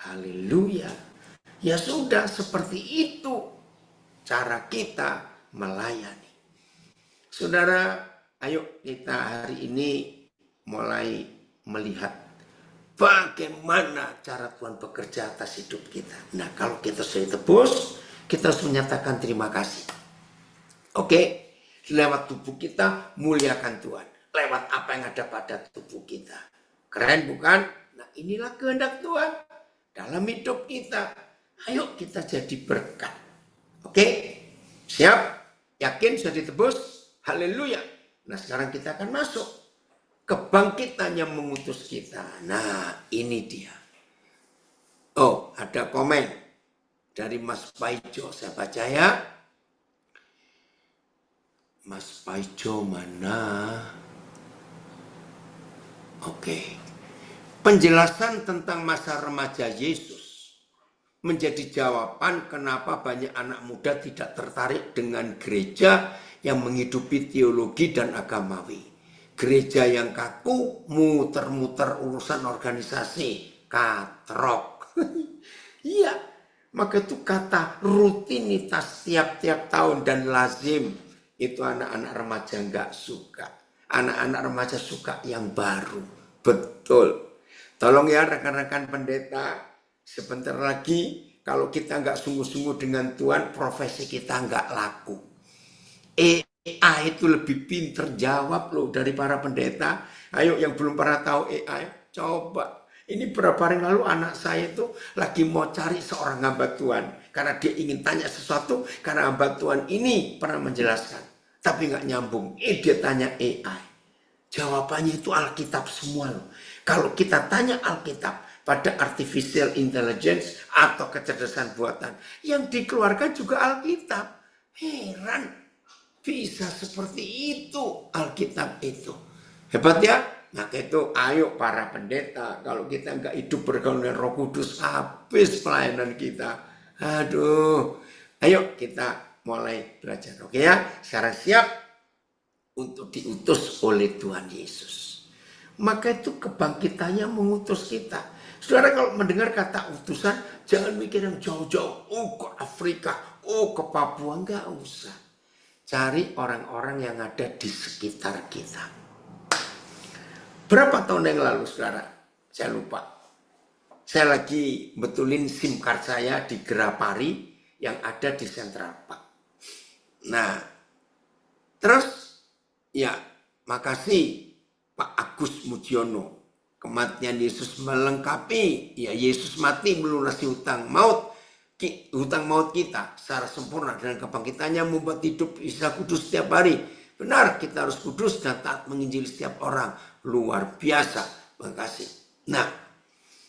Haleluya. Ya sudah, seperti itu cara kita melayani. Saudara, ayo kita hari ini mulai melihat bagaimana cara Tuhan bekerja atas hidup kita. Nah, kalau kita sudah ditebus, kita harus menyatakan terima kasih. Oke, lewat tubuh kita muliakan Tuhan. Lewat apa yang ada pada tubuh kita. Keren bukan? Nah, inilah kehendak Tuhan dalam hidup kita. Ayo kita jadi berkat. Oke, siap? Yakin sudah ditebus? Haleluya. Nah, sekarang kita akan masuk. Kebangkitannya mengutus kita. Nah, ini dia. Oh, ada komen dari Mas Paijo. Saya baca ya. Mas Paijo mana? Oke. Penjelasan tentang masa remaja Yesus menjadi jawaban kenapa banyak anak muda tidak tertarik dengan gereja yang menghidupi teologi dan agamawi. Gereja yang kaku, muter-muter urusan organisasi, katrok. Iya, maka itu kata rutinitas tiap-tiap tahun dan lazim, itu anak-anak remaja nggak suka. Anak-anak remaja suka yang baru, betul. Tolong ya rekan-rekan pendeta, sebentar lagi kalau kita nggak sungguh-sungguh dengan Tuhan, profesi kita nggak laku. AI itu lebih pinter jawab loh dari para pendeta. Ayo yang belum pernah tahu AI, coba. Ini beberapa hari lalu anak saya itu lagi mau cari seorang hamba Tuhan. Karena dia ingin tanya sesuatu, karena hamba Tuhan ini pernah menjelaskan. Tapi nggak nyambung. Dia tanya AI. Jawabannya itu Alkitab semua loh. Kalau kita tanya Alkitab pada artificial intelligence atau kecerdasan buatan, yang dikeluarkan juga Alkitab. Heran, bisa seperti itu Alkitab itu. Hebat ya? Maka itu ayo para pendeta, kalau kita nggak hidup bergaul dengan Roh Kudus, habis pelayanan kita. Aduh, ayo kita mulai belajar. Oke ya, sekarang siap untuk diutus oleh Tuhan Yesus. Maka itu kebangkitannya mengutus kita. Saudara kalau mendengar kata utusan, jangan mikir yang jauh-jauh. Oh ke Afrika, oh ke Papua, nggak usah. Cari orang-orang yang ada di sekitar kita. Berapa tahun yang lalu saudara? Saya lupa. Saya lagi betulin SIM card saya di Gerapari yang ada di Central Park. Nah, terus ya makasih Pak Agus Mujiono. Kematian Yesus melengkapi. Ya Yesus mati melunasi hutang maut kita secara sempurna, dan kebangkitannya membuat hidup bisa kudus setiap hari. Benar, kita harus kudus dan taat menginjili setiap orang. Luar biasa. Makasih. Nah,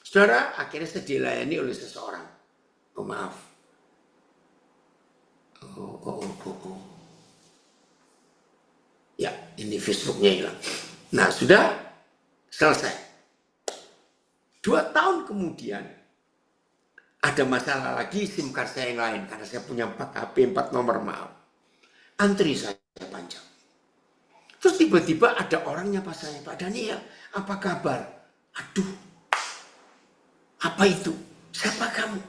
saudara, akhirnya saya dilayani oleh seseorang. Oh maaf. Oh. Ya, ini Facebooknya hilang. Nah, sudah selesai. 2 tahun kemudian, ada masalah lagi SIM card saya yang lain. Karena saya punya 4 HP, 4 nomor, maaf. Antri saya panjang. Terus tiba-tiba ada orang nyapa saya, Pak Daniel, apa kabar? Aduh, apa itu? Siapa kamu?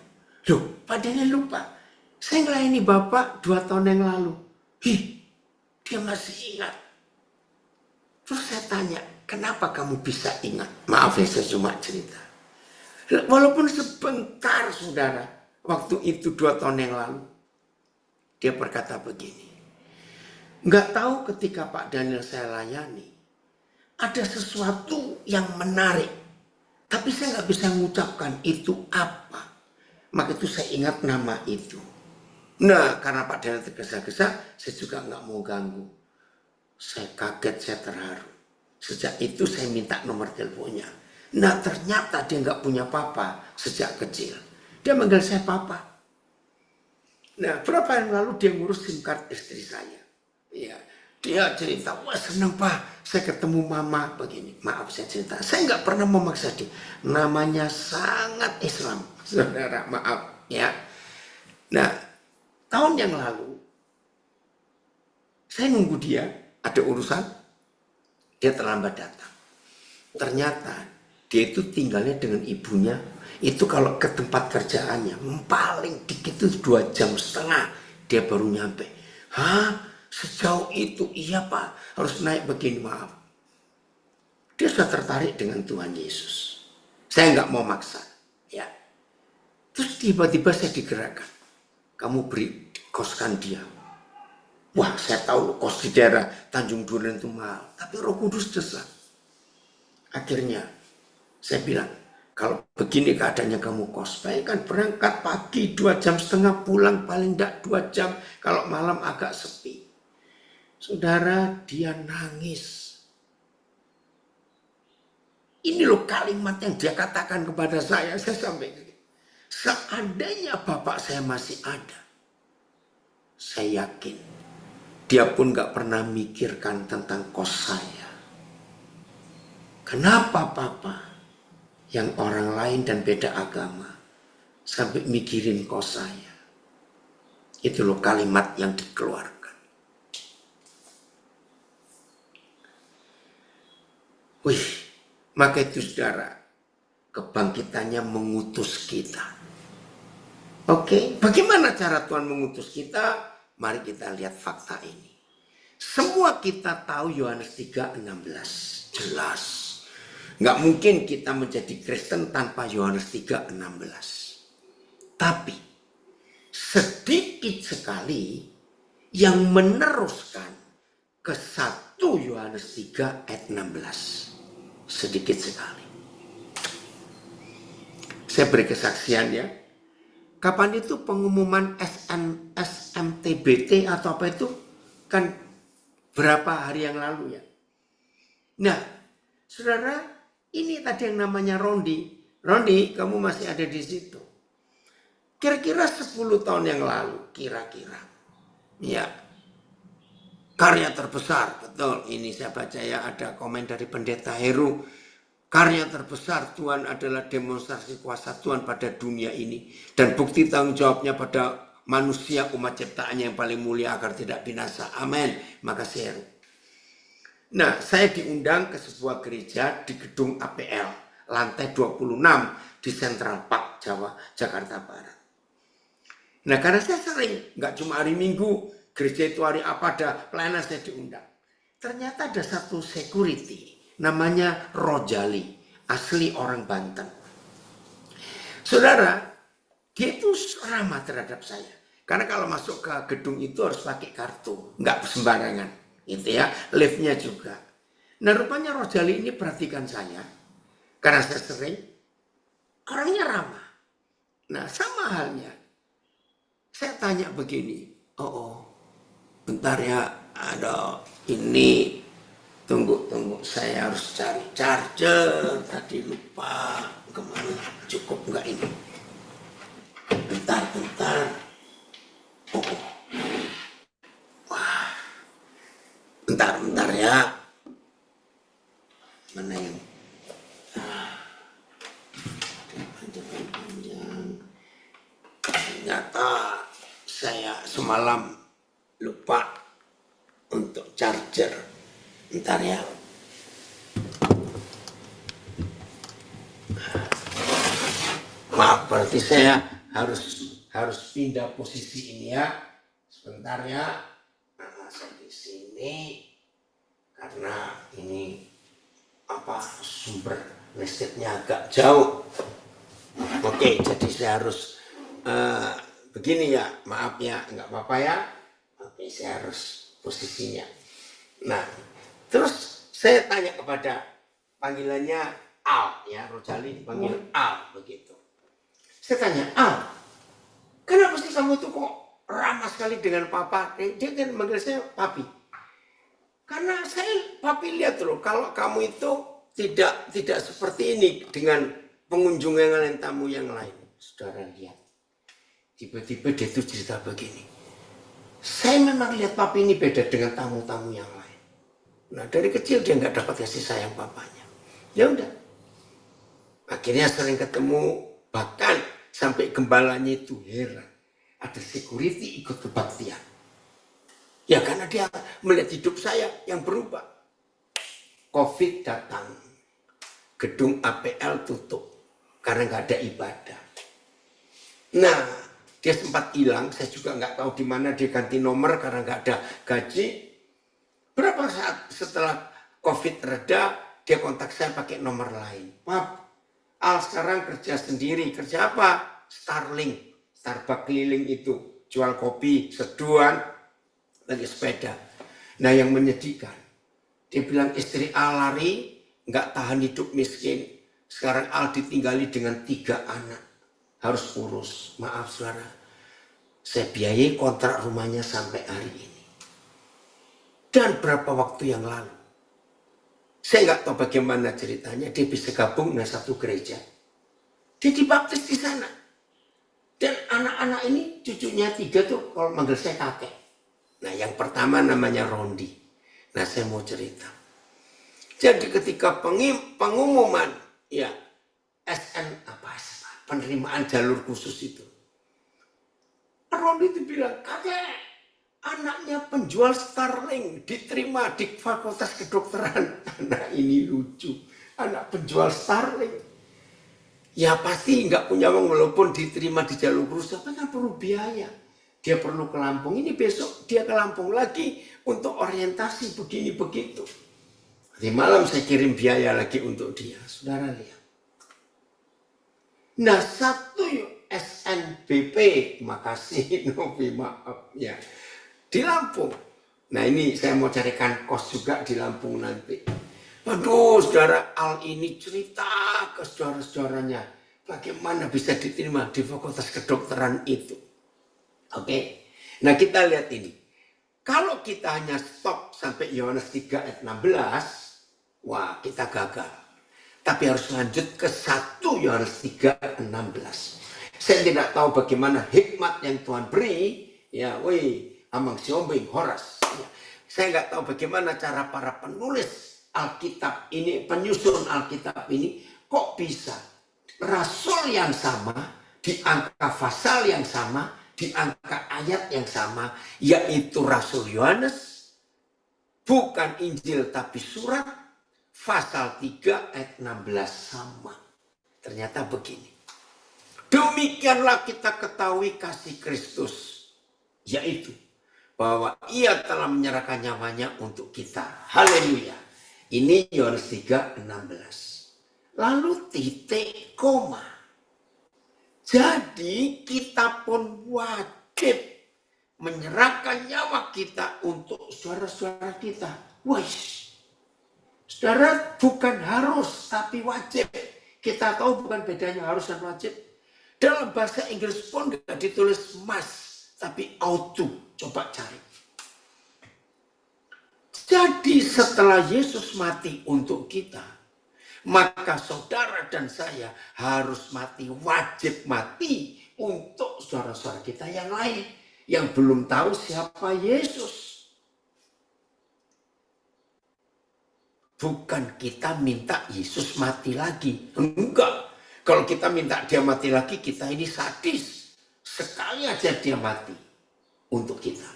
Loh, Pak Daniel lupa. Saya ngelayani Bapak 2 tahun yang lalu. Dia masih ingat. Terus saya tanya, kenapa kamu bisa ingat? Maaf ya, saya cuma cerita. Walaupun sebentar, saudara, waktu itu 2 tahun yang lalu, dia berkata begini, nggak tahu ketika Pak Daniel saya layani, ada sesuatu yang menarik, tapi saya nggak bisa mengucapkan itu apa. Maka itu saya ingat nama itu. Nah, karena Pak Daniel tergesa-gesa, saya juga nggak mau ganggu. Saya kaget, saya terharu. Sejak itu saya minta nomor teleponnya. Nah, ternyata dia nggak punya papa sejak kecil. Dia manggil saya papa. Nah, berapa yang lalu dia ngurus SIM card istri saya. Ya, dia cerita, wah seneng Pak, saya ketemu mama begini. Maaf saya cerita, saya nggak pernah memaksa dia. Namanya sangat Islam, saudara, maaf ya. Nah, tahun yang lalu, saya nunggu dia, ada urusan, dia terlambat datang. Ternyata dia itu tinggalnya dengan ibunya, itu kalau ke tempat kerjaannya, paling dikit itu 2,5 jam dia baru nyampe. Hah? Sejauh itu? Iya Pak, harus naik begini, maaf. Dia sudah tertarik dengan Tuhan Yesus. Saya nggak mau maksa. Ya. Terus tiba-tiba saya digerakkan. Kamu beri koskan dia. Wah, saya tahu kos di daerah Tanjung Duren itu mahal. Tapi Roh Kudus desak. Akhirnya saya bilang, kalau begini keadaannya kamu kos, bayangkan berangkat pagi 2,5 jam, pulang paling tidak 2 jam, kalau malam agak sepi. Saudara, dia nangis. Ini loh kalimat yang dia katakan kepada saya sampai seandainya bapak saya masih ada, saya yakin dia pun gak pernah mikirkan tentang kos saya. Kenapa papa yang orang lain dan beda agama sampai mikirin kos saya? Itu loh kalimat yang dikeluarkan. Wih, maka itu saudara, kebangkitannya mengutus kita. Oke, bagaimana cara Tuhan mengutus kita? Mari kita lihat fakta ini. Semua kita tahu Yohanes 3:16, jelas. Nggak mungkin kita menjadi Kristen tanpa Yohanes 3:16. Tapi sedikit sekali yang meneruskan ke 1 Yohanes 3:16. Sedikit sekali. Saya beri kesaksian ya. Kapan itu pengumuman SMTBT atau apa itu? Kan berapa hari yang lalu ya. Nah, saudara, ini tadi yang namanya Rondi. Rondi, kamu masih ada di situ. Kira-kira 10 tahun yang lalu, kira-kira. Ya, karya terbesar, betul. Ini saya baca ya, ada komen dari Pendeta Heru. Karya terbesar Tuhan adalah demonstrasi kuasa Tuhan pada dunia ini. Dan bukti tanggung jawabnya pada manusia umat ciptaannya yang paling mulia agar tidak binasa. Amin. Makasih Heru. Nah, saya diundang ke sebuah gereja di gedung APL, lantai 26 di Central Park, Jakarta Barat. Nah, karena saya sering, nggak cuma hari Minggu, gereja itu hari apa ada pelayanan saya diundang. Ternyata ada satu security, namanya Rojali, asli orang Banten. Saudara, dia itu ramah terhadap saya. Karena kalau masuk ke gedung itu harus pakai kartu, nggak sembarangan. Gitu ya, liftnya juga. Nah, rupanya Rojali ini perhatikan saya. Karena saya sering, orangnya ramah. Nah, sama halnya. Saya tanya begini, bentar ya, ada ini, tunggu, saya harus cari charger, tadi lupa, kemana, cukup enggak ini? Bentar. Wah, bentar ya. mana yang panjang. Ternyata saya semalam lupa untuk charger. Bentar ya. Maaf, berarti saya harus pindah posisi ini ya. Sebentar ya. Nah, saya di sini karena ini sumber listriknya agak jauh. Oke, jadi saya harus begini ya. Maaf ya, nggak apa-apa ya. Oke, saya harus posisinya. Nah, terus saya tanya kepada panggilannya Al ya, Rojali dipanggil Al begitu. Saya tanya, Al, kenapa sih kamu tuh kok ramah sekali dengan papa? Dia kan manggil saya papi. Karena saya papi lihat loh, kalau kamu itu tidak seperti ini dengan pengunjung yang lain, tamu yang lain. Saudara lihat, tiba-tiba dia tuh cerita begini. Saya memang lihat papi ini beda dengan tamu-tamu yang lain. Nah, dari kecil dia nggak dapat kasih sayang papanya. Ya udah. Akhirnya sering ketemu, bahkan sampai gembalanya itu heran. Ada security ikut kebaktian. Ya karena dia melihat hidup saya yang berubah. Covid datang. Gedung APL tutup. Karena nggak ada ibadah. Nah, dia sempat hilang. Saya juga nggak tahu di mana dia ganti nomor karena nggak ada gaji. Berapa saat setelah Covid reda, dia kontak saya pakai nomor lain. Pap, Al sekarang kerja sendiri. Kerja apa? Starbucks keliling itu. Jual kopi, seduhan, lagi sepeda. Nah yang menyedihkan, dia bilang istri Al lari, nggak tahan hidup miskin. Sekarang Al ditinggali dengan 3 anak. Harus urus. Maaf saudara, saya biayai kontrak rumahnya sampai hari ini. Dan berapa waktu yang lalu, saya nggak tahu bagaimana ceritanya, dia bisa gabung dengan satu gereja. Dia dibaptis di sana. Dan anak-anak ini, cucunya 3 tuh kalau manggil saya kakek. Nah yang pertama namanya Rondi. Nah saya mau cerita. Jadi ketika pengumuman, ya penerimaan jalur khusus itu. Rondi itu bilang, kakek, anaknya penjual Starling diterima di Fakultas Kedokteran. Anak ini lucu, anak penjual Starling. Ya pasti nggak punya uang walaupun diterima di jalur khusus, tapi kan perlu biaya. Dia perlu ke Lampung, ini besok dia ke Lampung lagi untuk orientasi begini begitu. Di malam saya kirim biaya lagi untuk dia, saudara lihat. Nah satu SNBP, makasih Novi maaf ya. Di Lampung. Nah ini saya mau carikan kos juga di Lampung nanti. Aduh saudara, Al ini cerita ke saudara-saudaranya. Bagaimana bisa diterima di Fakultas Kedokteran itu. Oke. Nah kita lihat ini. Kalau kita hanya stop sampai Yohanes 3 ayat 16. Wah kita gagal. Tapi harus lanjut ke 1 Yohanes 3 ayat 16. Saya tidak tahu bagaimana hikmat yang Tuhan beri. Ya Amang Siombing, Horas. Ya. Saya nggak tahu bagaimana cara para penulis Alkitab ini, penyusun Alkitab ini, kok bisa rasul yang sama, di angka pasal yang sama, di angka ayat yang sama, yaitu Rasul Yohanes, bukan Injil tapi surat, pasal 3 ayat 16 sama. Ternyata begini. Demikianlah kita ketahui kasih Kristus, yaitu bahwa ia telah menyerahkan nyawanya untuk kita. Haleluya. Ini Yohanes 3:16. Lalu titik koma. Jadi kita pun wajib menyerahkan nyawa kita untuk saudara-saudara kita. Wih. Saudara bukan harus tapi wajib. Kita tahu bukan bedanya harus dan wajib. Dalam bahasa Inggris pun tidak ditulis must. Tapi auto, coba cari. Jadi setelah Yesus mati untuk kita, maka saudara dan saya harus mati, wajib mati untuk saudara-saudara kita yang lain, yang belum tahu siapa Yesus. Bukan kita minta Yesus mati lagi. Enggak. Kalau kita minta dia mati lagi, kita ini sadis. Sekali aja dia mati untuk kita.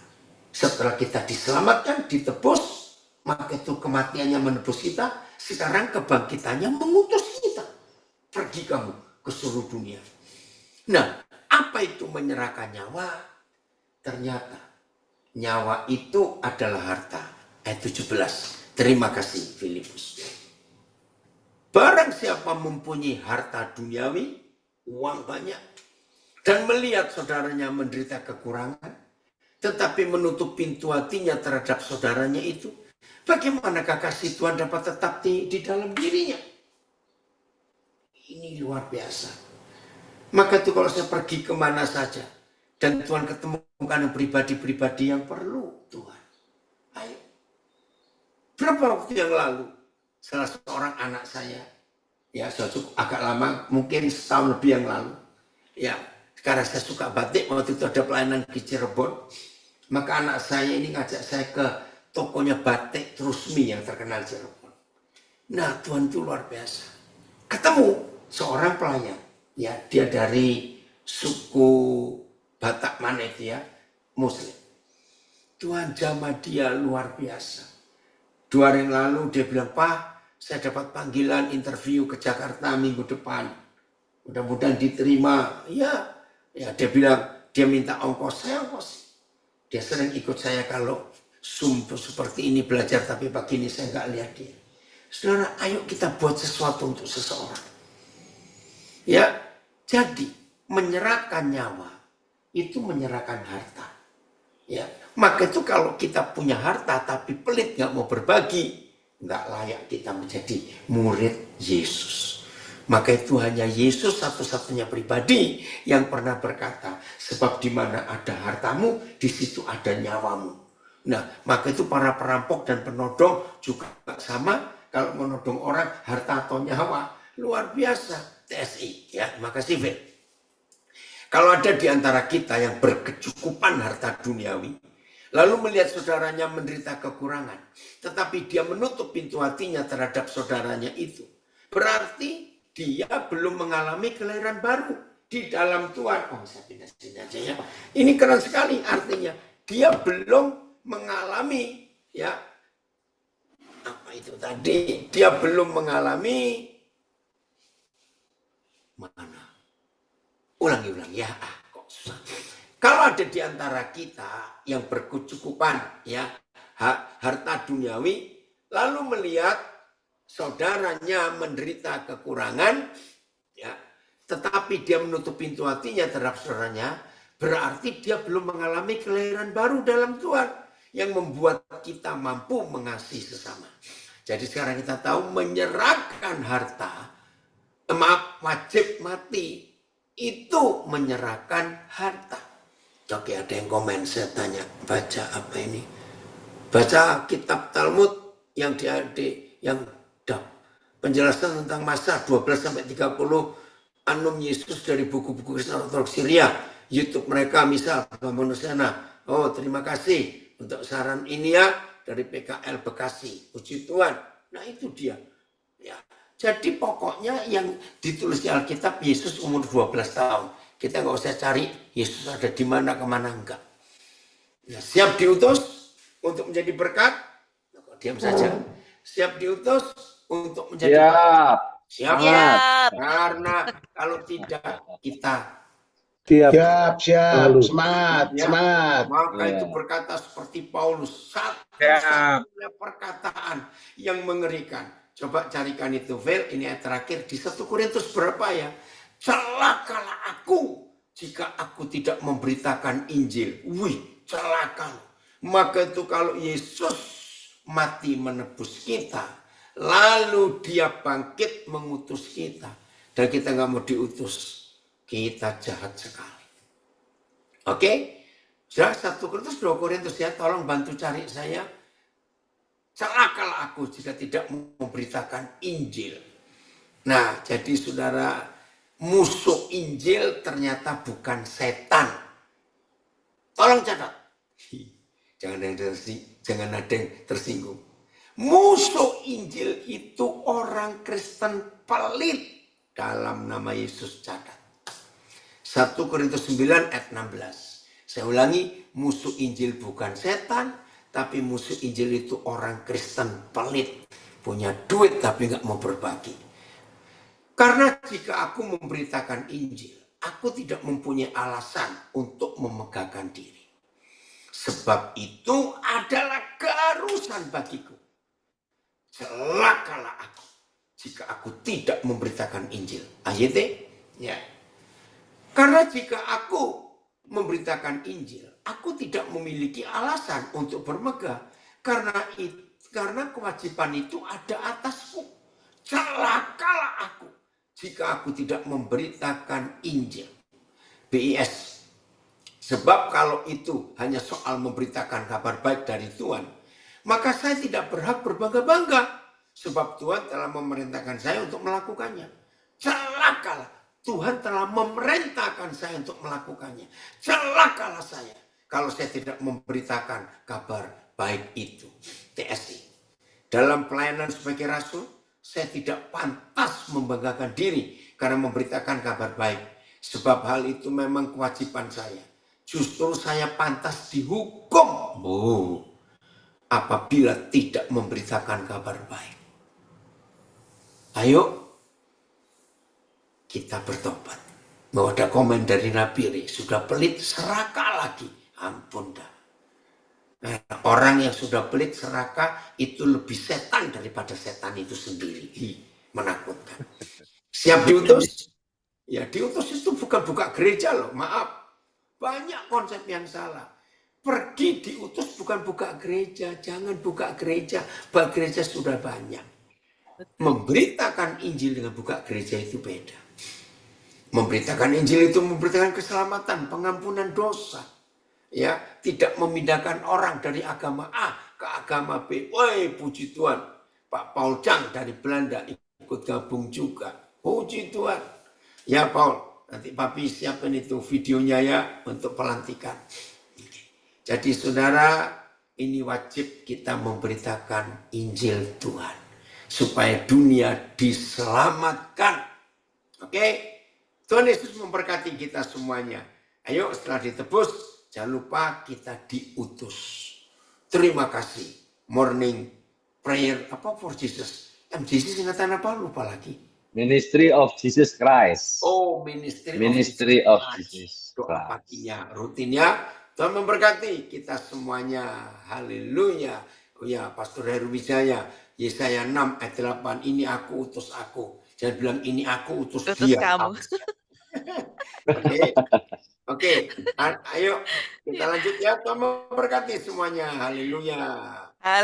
Setelah kita diselamatkan, ditebus, maka itu kematiannya menebus kita. Sekarang kebangkitannya mengutus kita. Pergi kamu ke seluruh dunia. Nah, apa itu menyerahkan nyawa? Ternyata nyawa itu adalah harta. Ayat 17. Terima kasih Filipus. Barang siapa mempunyai harta duniawi, uang banyak, dan melihat saudaranya menderita kekurangan, tetapi menutup pintu hatinya terhadap saudaranya itu, bagaimanakah kasih Tuhan dapat tetap di dalam dirinya? Ini luar biasa. Maka itu kalau saya pergi kemana saja, dan Tuhan ketemukan pribadi-pribadi yang perlu Tuhan. Ayo. Berapa waktu yang lalu, salah seorang anak saya, ya cukup agak lama, mungkin setahun lebih yang lalu, ya karena saya suka batik, waktu itu ada pelayanan di Cirebon, maka anak saya ini ngajak saya ke tokonya batik Trusmi yang terkenal di Cirebon. Nah, Tuhan itu luar biasa. Ketemu seorang pelayan, ya dia dari suku Batak mana itu ya, Muslim. Tuhan jamah dia luar biasa. 2 hari yang lalu dia bilang, Pak, saya dapat panggilan interview ke Jakarta minggu depan. Mudah-mudahan diterima. Ya, dia bilang, dia minta ongkos, saya ongkos. Dia sering ikut saya kalau seperti ini belajar, tapi pagi ini saya nggak lihat dia. Saudara, ayo kita buat sesuatu untuk seseorang. Ya, jadi menyerahkan nyawa itu menyerahkan harta. Ya, maka itu kalau kita punya harta tapi pelit nggak mau berbagi, nggak layak kita menjadi murid Yesus. Maka itu hanya Yesus satu-satunya pribadi yang pernah berkata, sebab di mana ada hartamu, di situ ada nyawamu. Nah, maka itu para perampok dan penodong juga sama. Kalau menodong orang, harta atau nyawa, luar biasa. TSI, ya, makasih Vel. Kalau ada di antara kita yang berkecukupan harta duniawi, lalu melihat saudaranya menderita kekurangan, tetapi dia menutup pintu hatinya terhadap saudaranya itu, berarti dia belum mengalami kelahiran baru di dalam Tuhan. Oh, saya pindah sini aja ya. Ini keren sekali artinya. Dia belum mengalami, ya, apa itu tadi? Dia belum mengalami, mana? Ulangi ya. Kok susah. Kalau ada di antara kita yang berkecukupan, ya, harta duniawi, lalu melihat saudaranya menderita kekurangan, ya, tetapi dia menutup pintu hatinya terhadap saudaranya, berarti dia belum mengalami kelahiran baru dalam Tuhan yang membuat kita mampu mengasihi sesama. Jadi sekarang kita tahu menyerahkan harta, wajib mati, itu menyerahkan harta. Oke, ada yang komen, saya tanya, baca apa ini? Baca kitab Talmud yang yang penjelasan tentang masa 12-30 Anum Yesus dari buku-buku Kristen Ortodoks Syria, YouTube mereka misal Manusana. Oh, terima kasih untuk saran ini ya dari PKL Bekasi. Puji Tuhan. Nah, itu dia. Ya. Jadi pokoknya yang ditulis di Alkitab, Yesus umur 12 tahun. Kita nggak usah cari Yesus ada di mana, kemana, enggak. Ya, siap diutus untuk menjadi berkat? Diam saja. Siap diutus untuk menjadi berkat? Siap. Karena kalau tidak, kita siap, semangat. Maka itu berkata seperti Paulus, satu-satunya perkataan yang mengerikan. Coba carikan itu, Vel, ini yang terakhir di 1 Korintus berapa ya? Celakalah aku jika aku tidak memberitakan Injil. Wih, celaka. Maka itu kalau Yesus mati menebus kita, lalu dia bangkit mengutus kita, dan kita nggak mau diutus, kita jahat sekali. Oke? Sudah 1 Korintus, 2 Korintus ya, tolong bantu cari saya. Celakalah aku jika tidak memberitakan Injil. Nah, jadi saudara, musuh Injil ternyata bukan setan. Tolong catat. Jangan ada yang tersinggung. Musuh Injil itu orang Kristen pelit. Dalam nama Yesus catat. 1 Korintus 9 ayat 16. Saya ulangi, musuh Injil bukan setan, tapi musuh Injil itu orang Kristen pelit. Punya duit tapi nggak mau berbagi. Karena jika aku memberitakan Injil, aku tidak mempunyai alasan untuk memegahkan diri. Sebab itu adalah keharusan bagiku. Celakalah aku jika aku tidak memberitakan Injil. Ayat ya. Karena jika aku memberitakan Injil, aku tidak memiliki alasan untuk bermegah. Karena kewajiban itu ada atasku. Celakalah aku jika aku tidak memberitakan Injil. BIS. Sebab kalau itu hanya soal memberitakan kabar baik dari Tuhan, maka saya tidak berhak berbangga-bangga. Sebab Tuhan telah memerintahkan saya untuk melakukannya. Celakalah. Tuhan telah memerintahkan saya untuk melakukannya. Celakalah saya kalau saya tidak memberitakan kabar baik itu. TSI. Dalam pelayanan sebagai rasul, saya tidak pantas membanggakan diri karena memberitakan kabar baik. Sebab hal itu memang kewajiban saya. Justru saya pantas dihukum. Apabila tidak memberitakan kabar baik. Ayo kita bertobat. Bahwa ada komen dari Nabi, sudah pelit serakah lagi. Ampun dah. Orang yang sudah pelit serakah itu lebih setan daripada setan itu sendiri. Menakutkan. Siap diutus? Ya diutus itu bukan buka gereja loh, maaf. Banyak konsep yang salah. Pergi diutus bukan buka gereja. Jangan buka gereja. Buka gereja sudah banyak. Memberitakan Injil dengan buka gereja itu beda. Memberitakan Injil itu memberitakan keselamatan, pengampunan dosa. Ya, tidak memindahkan orang dari agama A ke agama B. Woi, puji Tuhan. Pak Paul Chang dari Belanda ikut gabung juga. Puji Tuhan. Ya Paul, nanti Papi siapin itu videonya ya untuk pelantikan. Jadi saudara, ini wajib kita memberitakan Injil Tuhan. Supaya dunia diselamatkan. Oke? Tuhan Yesus memberkati kita semuanya. Ayo setelah ditebus, jangan lupa kita diutus. Terima kasih. Morning prayer for Jesus. MJC singkatan apa? Lupa lagi. Ministry of Jesus Christ. Oh, Ministry of Jesus Christ. Doa paginya, rutinnya. Tuhan memberkati kita semuanya. Haleluya. Oh ya, Pastor Heru Wijaya. Yesaya 6 ayat 8. Ini aku utus aku. Jangan bilang ini aku utus dia. Kamu. Oke. Ayo kita lanjut ya. Tuhan memberkati semuanya. Haleluya. Haleluya.